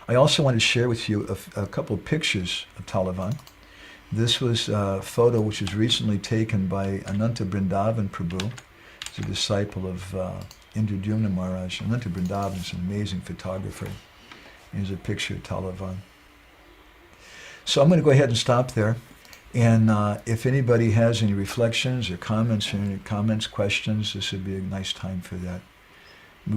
I also want to share with you a couple of pictures of Taliban. This was a photo which was recently taken by Ananta Vrindavan Prabhu. He's a disciple of Indradyumna Maharaj. Ananta Vrindavan is an amazing photographer. Here's a picture of Taliban. So I'm going to go ahead and stop there. And if anybody has any reflections or comments, questions, this would be a nice time for that.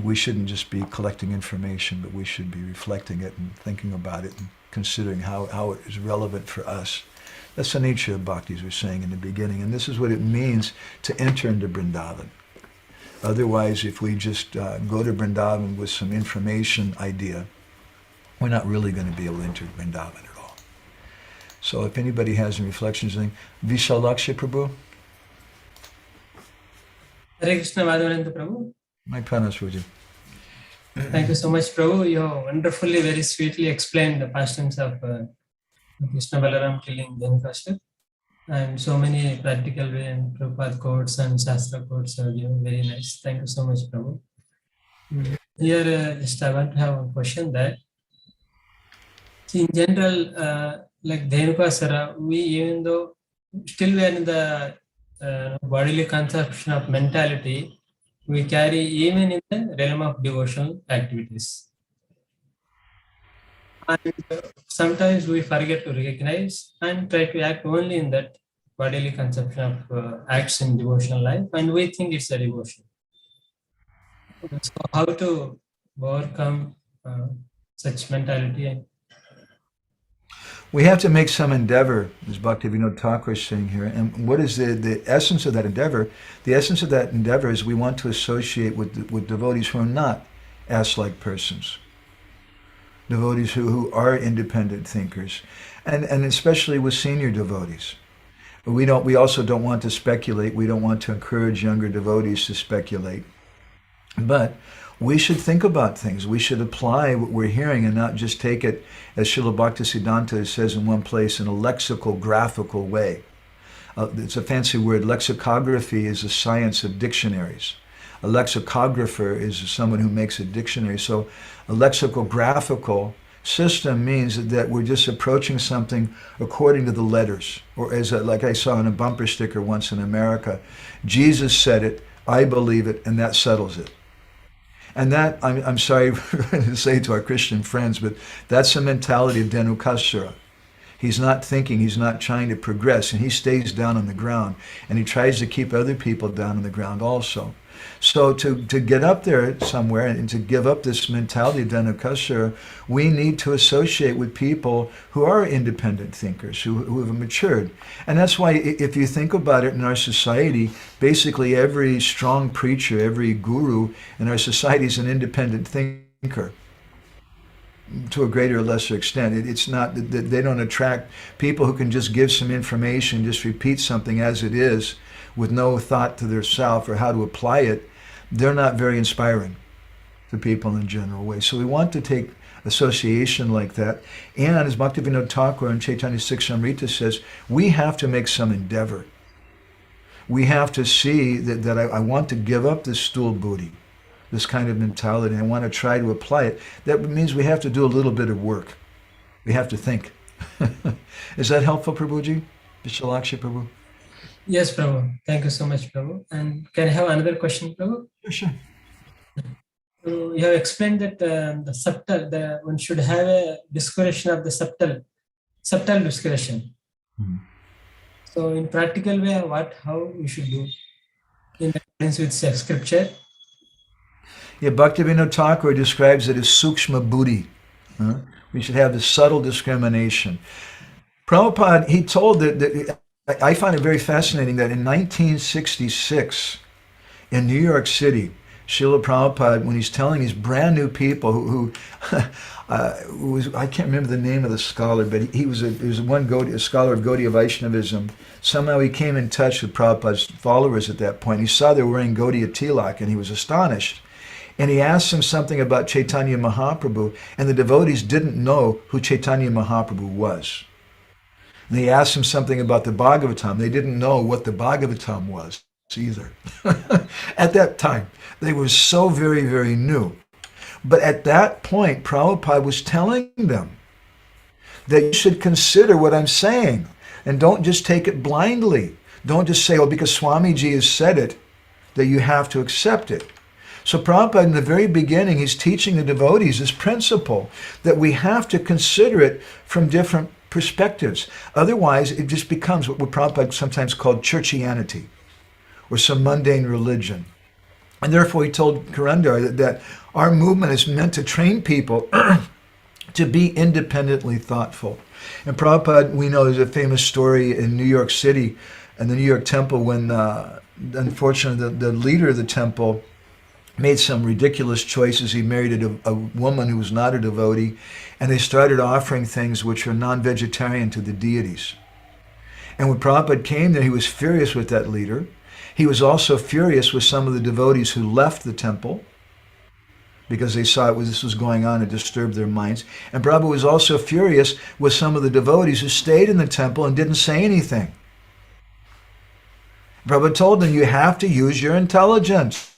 We shouldn't just be collecting information, but we should be reflecting it and thinking about it and considering how it is relevant for us. That's the nature of bhakti, as we were saying in the beginning. And this is what it means to enter into Vrindavan. Otherwise, if we just go to Vrindavan with some information idea, we're not really going to be able to enter Vrindavan at all. So if anybody has any reflections, Vishalaksha Prabhu? Hare Krishna, Madhavananda Prabhu. My pranams with you. Thank you so much, Prabhu. You have wonderfully, very sweetly explained the pastimes of Krishna Balaram killing Dhenukasura, and so many practical way and Prabhupada quotes and Shastra quotes are given. Very nice. Thank you so much, Prabhu. Here, just I want to have a question that in general, like Dhenukasura, we, even though still we are in the bodily conception of mentality, we carry even in the realm of devotional activities. And sometimes we forget to recognize and try to act only in that bodily conception of acts in devotional life, and we think it's a devotion. So how to overcome such mentality? We have to make some endeavor, as Bhaktivinoda Thakur is saying here. And what is the essence of that endeavor? The essence of that endeavor is we want to associate with devotees who are not ass-like persons. Devotees who are independent thinkers. And especially with senior devotees. We also don't want to speculate. We don't want to encourage younger devotees to speculate. But we should think about things. We should apply what we're hearing and not just take it, as Srila Bhaktisiddhanta says in one place, in a lexical, graphical way. It's a fancy word. Lexicography is the science of dictionaries. A lexicographer is someone who makes a dictionary. So a lexical, graphical system means that we're just approaching something according to the letters. Or as like I saw on a bumper sticker once in America, Jesus said it, I believe it, and that settles it. And that, I'm sorry to say to our Christian friends, but that's the mentality of Dhenukasura. He's not thinking, he's not trying to progress, and he stays down on the ground, and he tries to keep other people down on the ground also. So to get up there somewhere and to give up this mentality of Dhanukasura, we need to associate with people who are independent thinkers, who have matured. And that's why, if you think about it, in our society, basically every strong preacher, every guru in our society is an independent thinker, to a greater or lesser extent. It's not that they don't attract people who can just give some information, just repeat something as it is, with no thought to their self or how to apply it. They're not very inspiring to people in a general way. So we want to take association like that. And as Bhaktivinoda Thakur and Chaitanya Siksamrita says, we have to make some endeavor. We have to see that I want to give up this stool booty, this kind of mentality. I want to try to apply it. That means we have to do a little bit of work. We have to think. Is that helpful, Prabhuji? Vishalakshi Prabhu? Yes, Prabhu. Thank you so much, Prabhu. And can I have another question, Prabhu? Sure. So you have explained that the subtle, one should have a discretion of the subtle discretion. Mm-hmm. So in practical way, how we should do in accordance with scripture? Yeah, Bhaktivinoda Thakur describes it as sukshma buddhi. We should have this subtle discrimination. Prabhupada, he told that I find it very fascinating that in 1966, in New York City, Srila Prabhupada, when he's telling these brand new people who was, I can't remember the name of the scholar, but he was a scholar of Gaudiya Vaishnavism. Somehow he came in touch with Prabhupada's followers at that point. He saw they were wearing Gaudiya tilak, and he was astonished. And he asked them something about Chaitanya Mahaprabhu, and the devotees didn't know who Chaitanya Mahaprabhu was. And he asked them something about the Bhagavatam. They didn't know what the Bhagavatam was either. At that time, they were so very, very new. But at that point, Prabhupada was telling them that you should consider what I'm saying, and don't just take it blindly. Don't just say, oh, because Swamiji has said it, that you have to accept it. So Prabhupada, in the very beginning, he's teaching the devotees this principle that we have to consider it from different perspectives. Otherwise, it just becomes what Prabhupada sometimes called churchianity, or some mundane religion. And therefore, he told Karandar that our movement is meant to train people to be independently thoughtful. And Prabhupada, we know there's a famous story in New York City, in the New York temple, when unfortunately the leader of the temple made some ridiculous choices. He married a woman who was not a devotee, and they started offering things which were non-vegetarian to the deities. And when Prabhupada came there, he was furious with that leader. He was also furious with some of the devotees who left the temple because they saw this was going on and disturbed their minds. And Prabhupada was also furious with some of the devotees who stayed in the temple and didn't say anything. Prabhupada told them, you have to use your intelligence.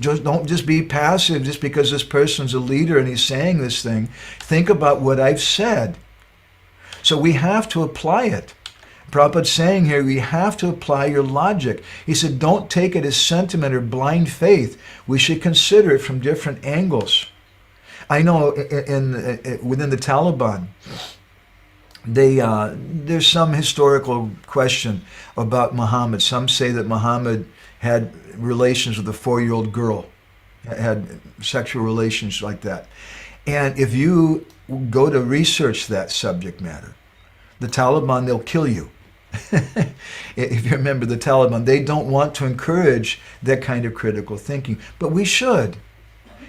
Don't just be passive just because this person's a leader and he's saying this thing. Think about what I've said. So we have to apply it. Prabhupada's saying here, we have to apply your logic. He said, don't take it as sentiment or blind faith. We should consider it from different angles. I know within the Taliban, there's some historical question about Muhammad. Some say that Muhammad had relations with a 4-year-old girl, had sexual relations like that. And if you go to research that subject matter, the Taliban, they'll kill you. If you remember the Taliban, they don't want to encourage that kind of critical thinking. But we should.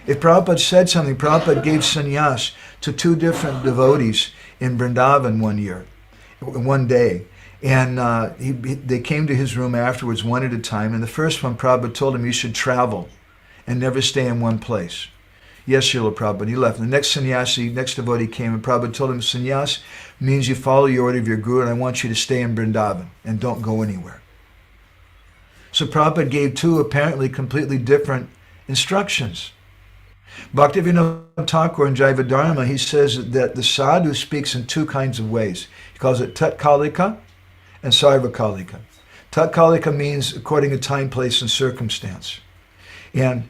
If Prabhupada said something, Prabhupada gave sannyas to 2 different devotees in Vrindavan one day. And they came to his room afterwards, one at a time. And the first one, Prabhupada told him, you should travel and never stay in one place. Yes, Srila Prabhupada. He left. The next sannyasi, next devotee came, and Prabhupada told him, sannyas means you follow your order of your guru, and I want you to stay in Vrindavan and don't go anywhere. So Prabhupada gave 2 apparently completely different instructions. Bhaktivinoda Thakur in Jivadharma, he says that the sadhu speaks in 2 kinds of ways. He calls it tatkalika and sarvakalika. Tatkalika means according to time, place, and circumstance. And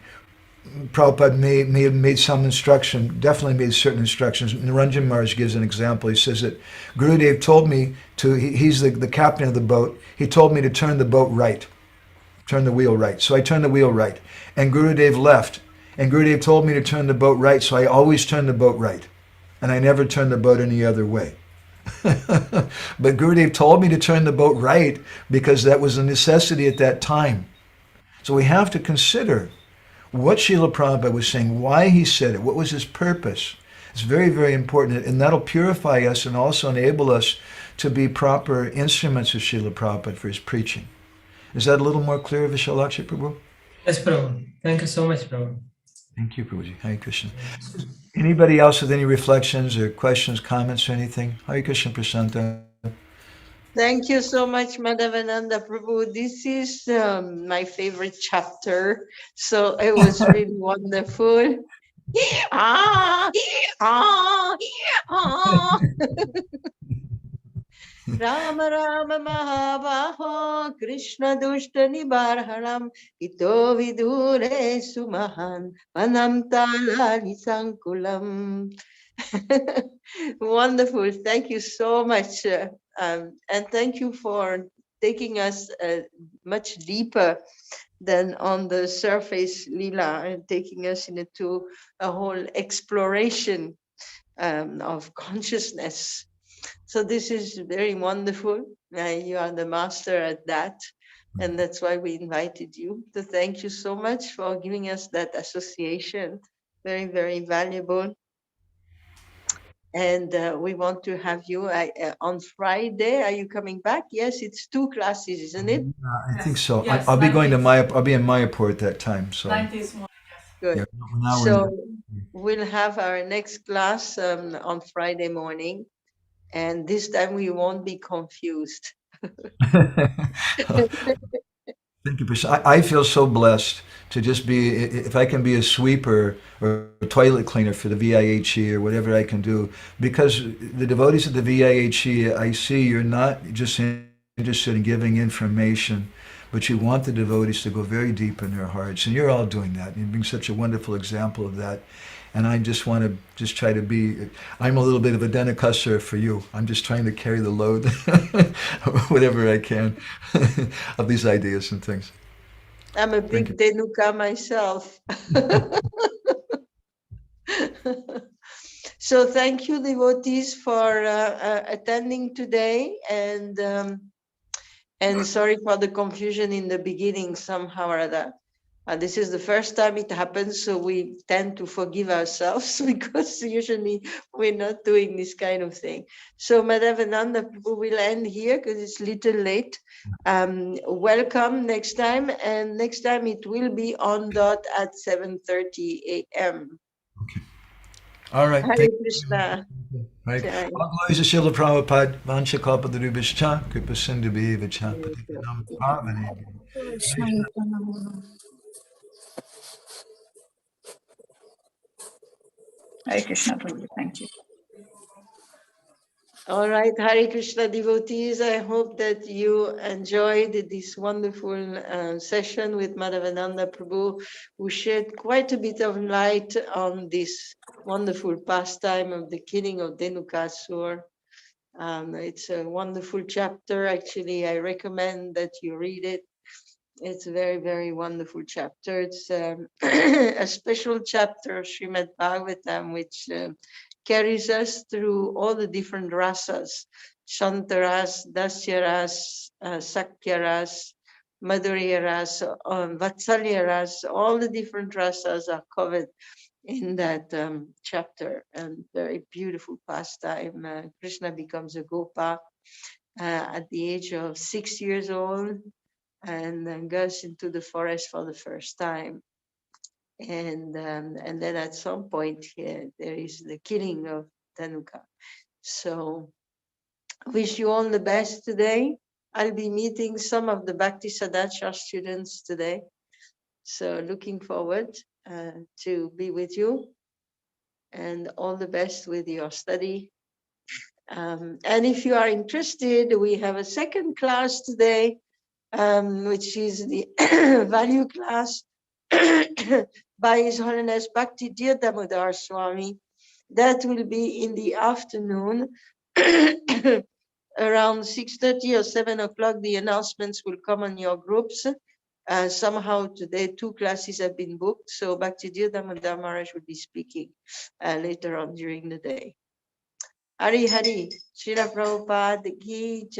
Prabhupada may have made some instruction, definitely made certain instructions. Niranjan Maharaj gives an example. He says that Gurudev told me to, he's the captain of the boat, he told me to turn the boat right, turn the wheel right. So I turned the wheel right. And Gurudev left. And Gurudev told me to turn the boat right, so I always turn the boat right. And I never turn the boat any other way. But Gurudev told me to turn the boat right because that was a necessity at that time. So we have to consider what Srila Prabhupada was saying, why he said it, what was his purpose. It's very, very important, and that'll purify us and also enable us to be proper instruments of Srila Prabhupada for his preaching. Is that a little more clear, Vishalakshi Prabhu? Yes, Prabhu. Thank you so much, Prabhu. Thank you, Prabhuji. Hare Krishna. Anybody else with any reflections or questions, comments, or anything? Hare Krishna Prasanta. Thank you so much, Madhavananda Prabhu. This is my favorite chapter. So it was really wonderful. Ah, ah, ah. Rama Rama Mahabaho Krishna Dushta Nibarhanam Ito Vidure Sumahan Panam Talani Sankulam. Wonderful. Thank you so much. And thank you for taking us much deeper than on the surface, Leela, and taking us into a whole exploration of consciousness. So this is very wonderful. You are the master at that. And that's why we invited you. So thank you so much for giving us that association. Very, very valuable. And we want to have you on Friday. Are you coming back? Yes, it's 2 classes, isn't it? I think so. Yes, I'll be going to 19th. I'll be in Mayapur at that time. So 19th morning, yes. Good. yeah, now So we'll have our next class on Friday morning. And this time we won't be confused. Thank you, Prasad. I feel so blessed to just be, if I can be a sweeper or a toilet cleaner for the VIHE or whatever I can do, because the devotees of the VIHE, I see you're not just interested in giving information, but you want the devotees to go very deep in their hearts. And you're all doing that. You're being such a wonderful example of that. And I just want to just try to be, I'm a little bit of a Dhanakasura for you. I'm just trying to carry the load, whatever I can, of these ideas and things. I'm a big Denuka myself. So thank you, devotees, for attending today. And sorry for the confusion in the beginning somehow or other. This is the first time it happens, so we tend to forgive ourselves because usually we're not doing this kind of thing. So Madhavananda will end here because it's a little late. Welcome next time, and next time it will be on dot at 7:30 a.m. Okay. All right. Hare Krishna. Right. Jai. All glories to Srila Prabhupada, Vancha Kalpadurubhishcha, Kripa Sindhu Bhivacha, Patitanam Pavane. Hare Krishna, Prabhu. Thank you. All right, Hare Krishna devotees, I hope that you enjoyed this wonderful session with Madhavananda Prabhu, who shed quite a bit of light on this wonderful pastime of the killing of Dhenukasur. It's a wonderful chapter. Actually, I recommend that you read it. It's a very, very wonderful chapter. It's a special chapter of Srimad Bhagavatam, which carries us through all the different rasas, Shantaras, Dasyaras, Sakyaras, Madhuryaras, Vatsalyaras, all the different rasas are covered in that chapter. And very beautiful pastime. Krishna becomes a Gopa at the age of 6 years old and then goes into the forest for the first time. And then at some point here, there is the killing of Dhanuka. So wish you all the best today. I'll be meeting some of the Bhakti Sadachar students today. So looking forward to be with you, and all the best with your study. And if you are interested, we have a second class today, which is the value class by His Holiness Bhakti Damodar Swami. That will be in the afternoon, around 6:30 or 7 o'clock. The announcements will come on your groups. Somehow today 2 classes have been booked, so Bhakti Damodar Maharaj will be speaking later on during the day. Hari Hari, Srila Prabhupada ki Jai.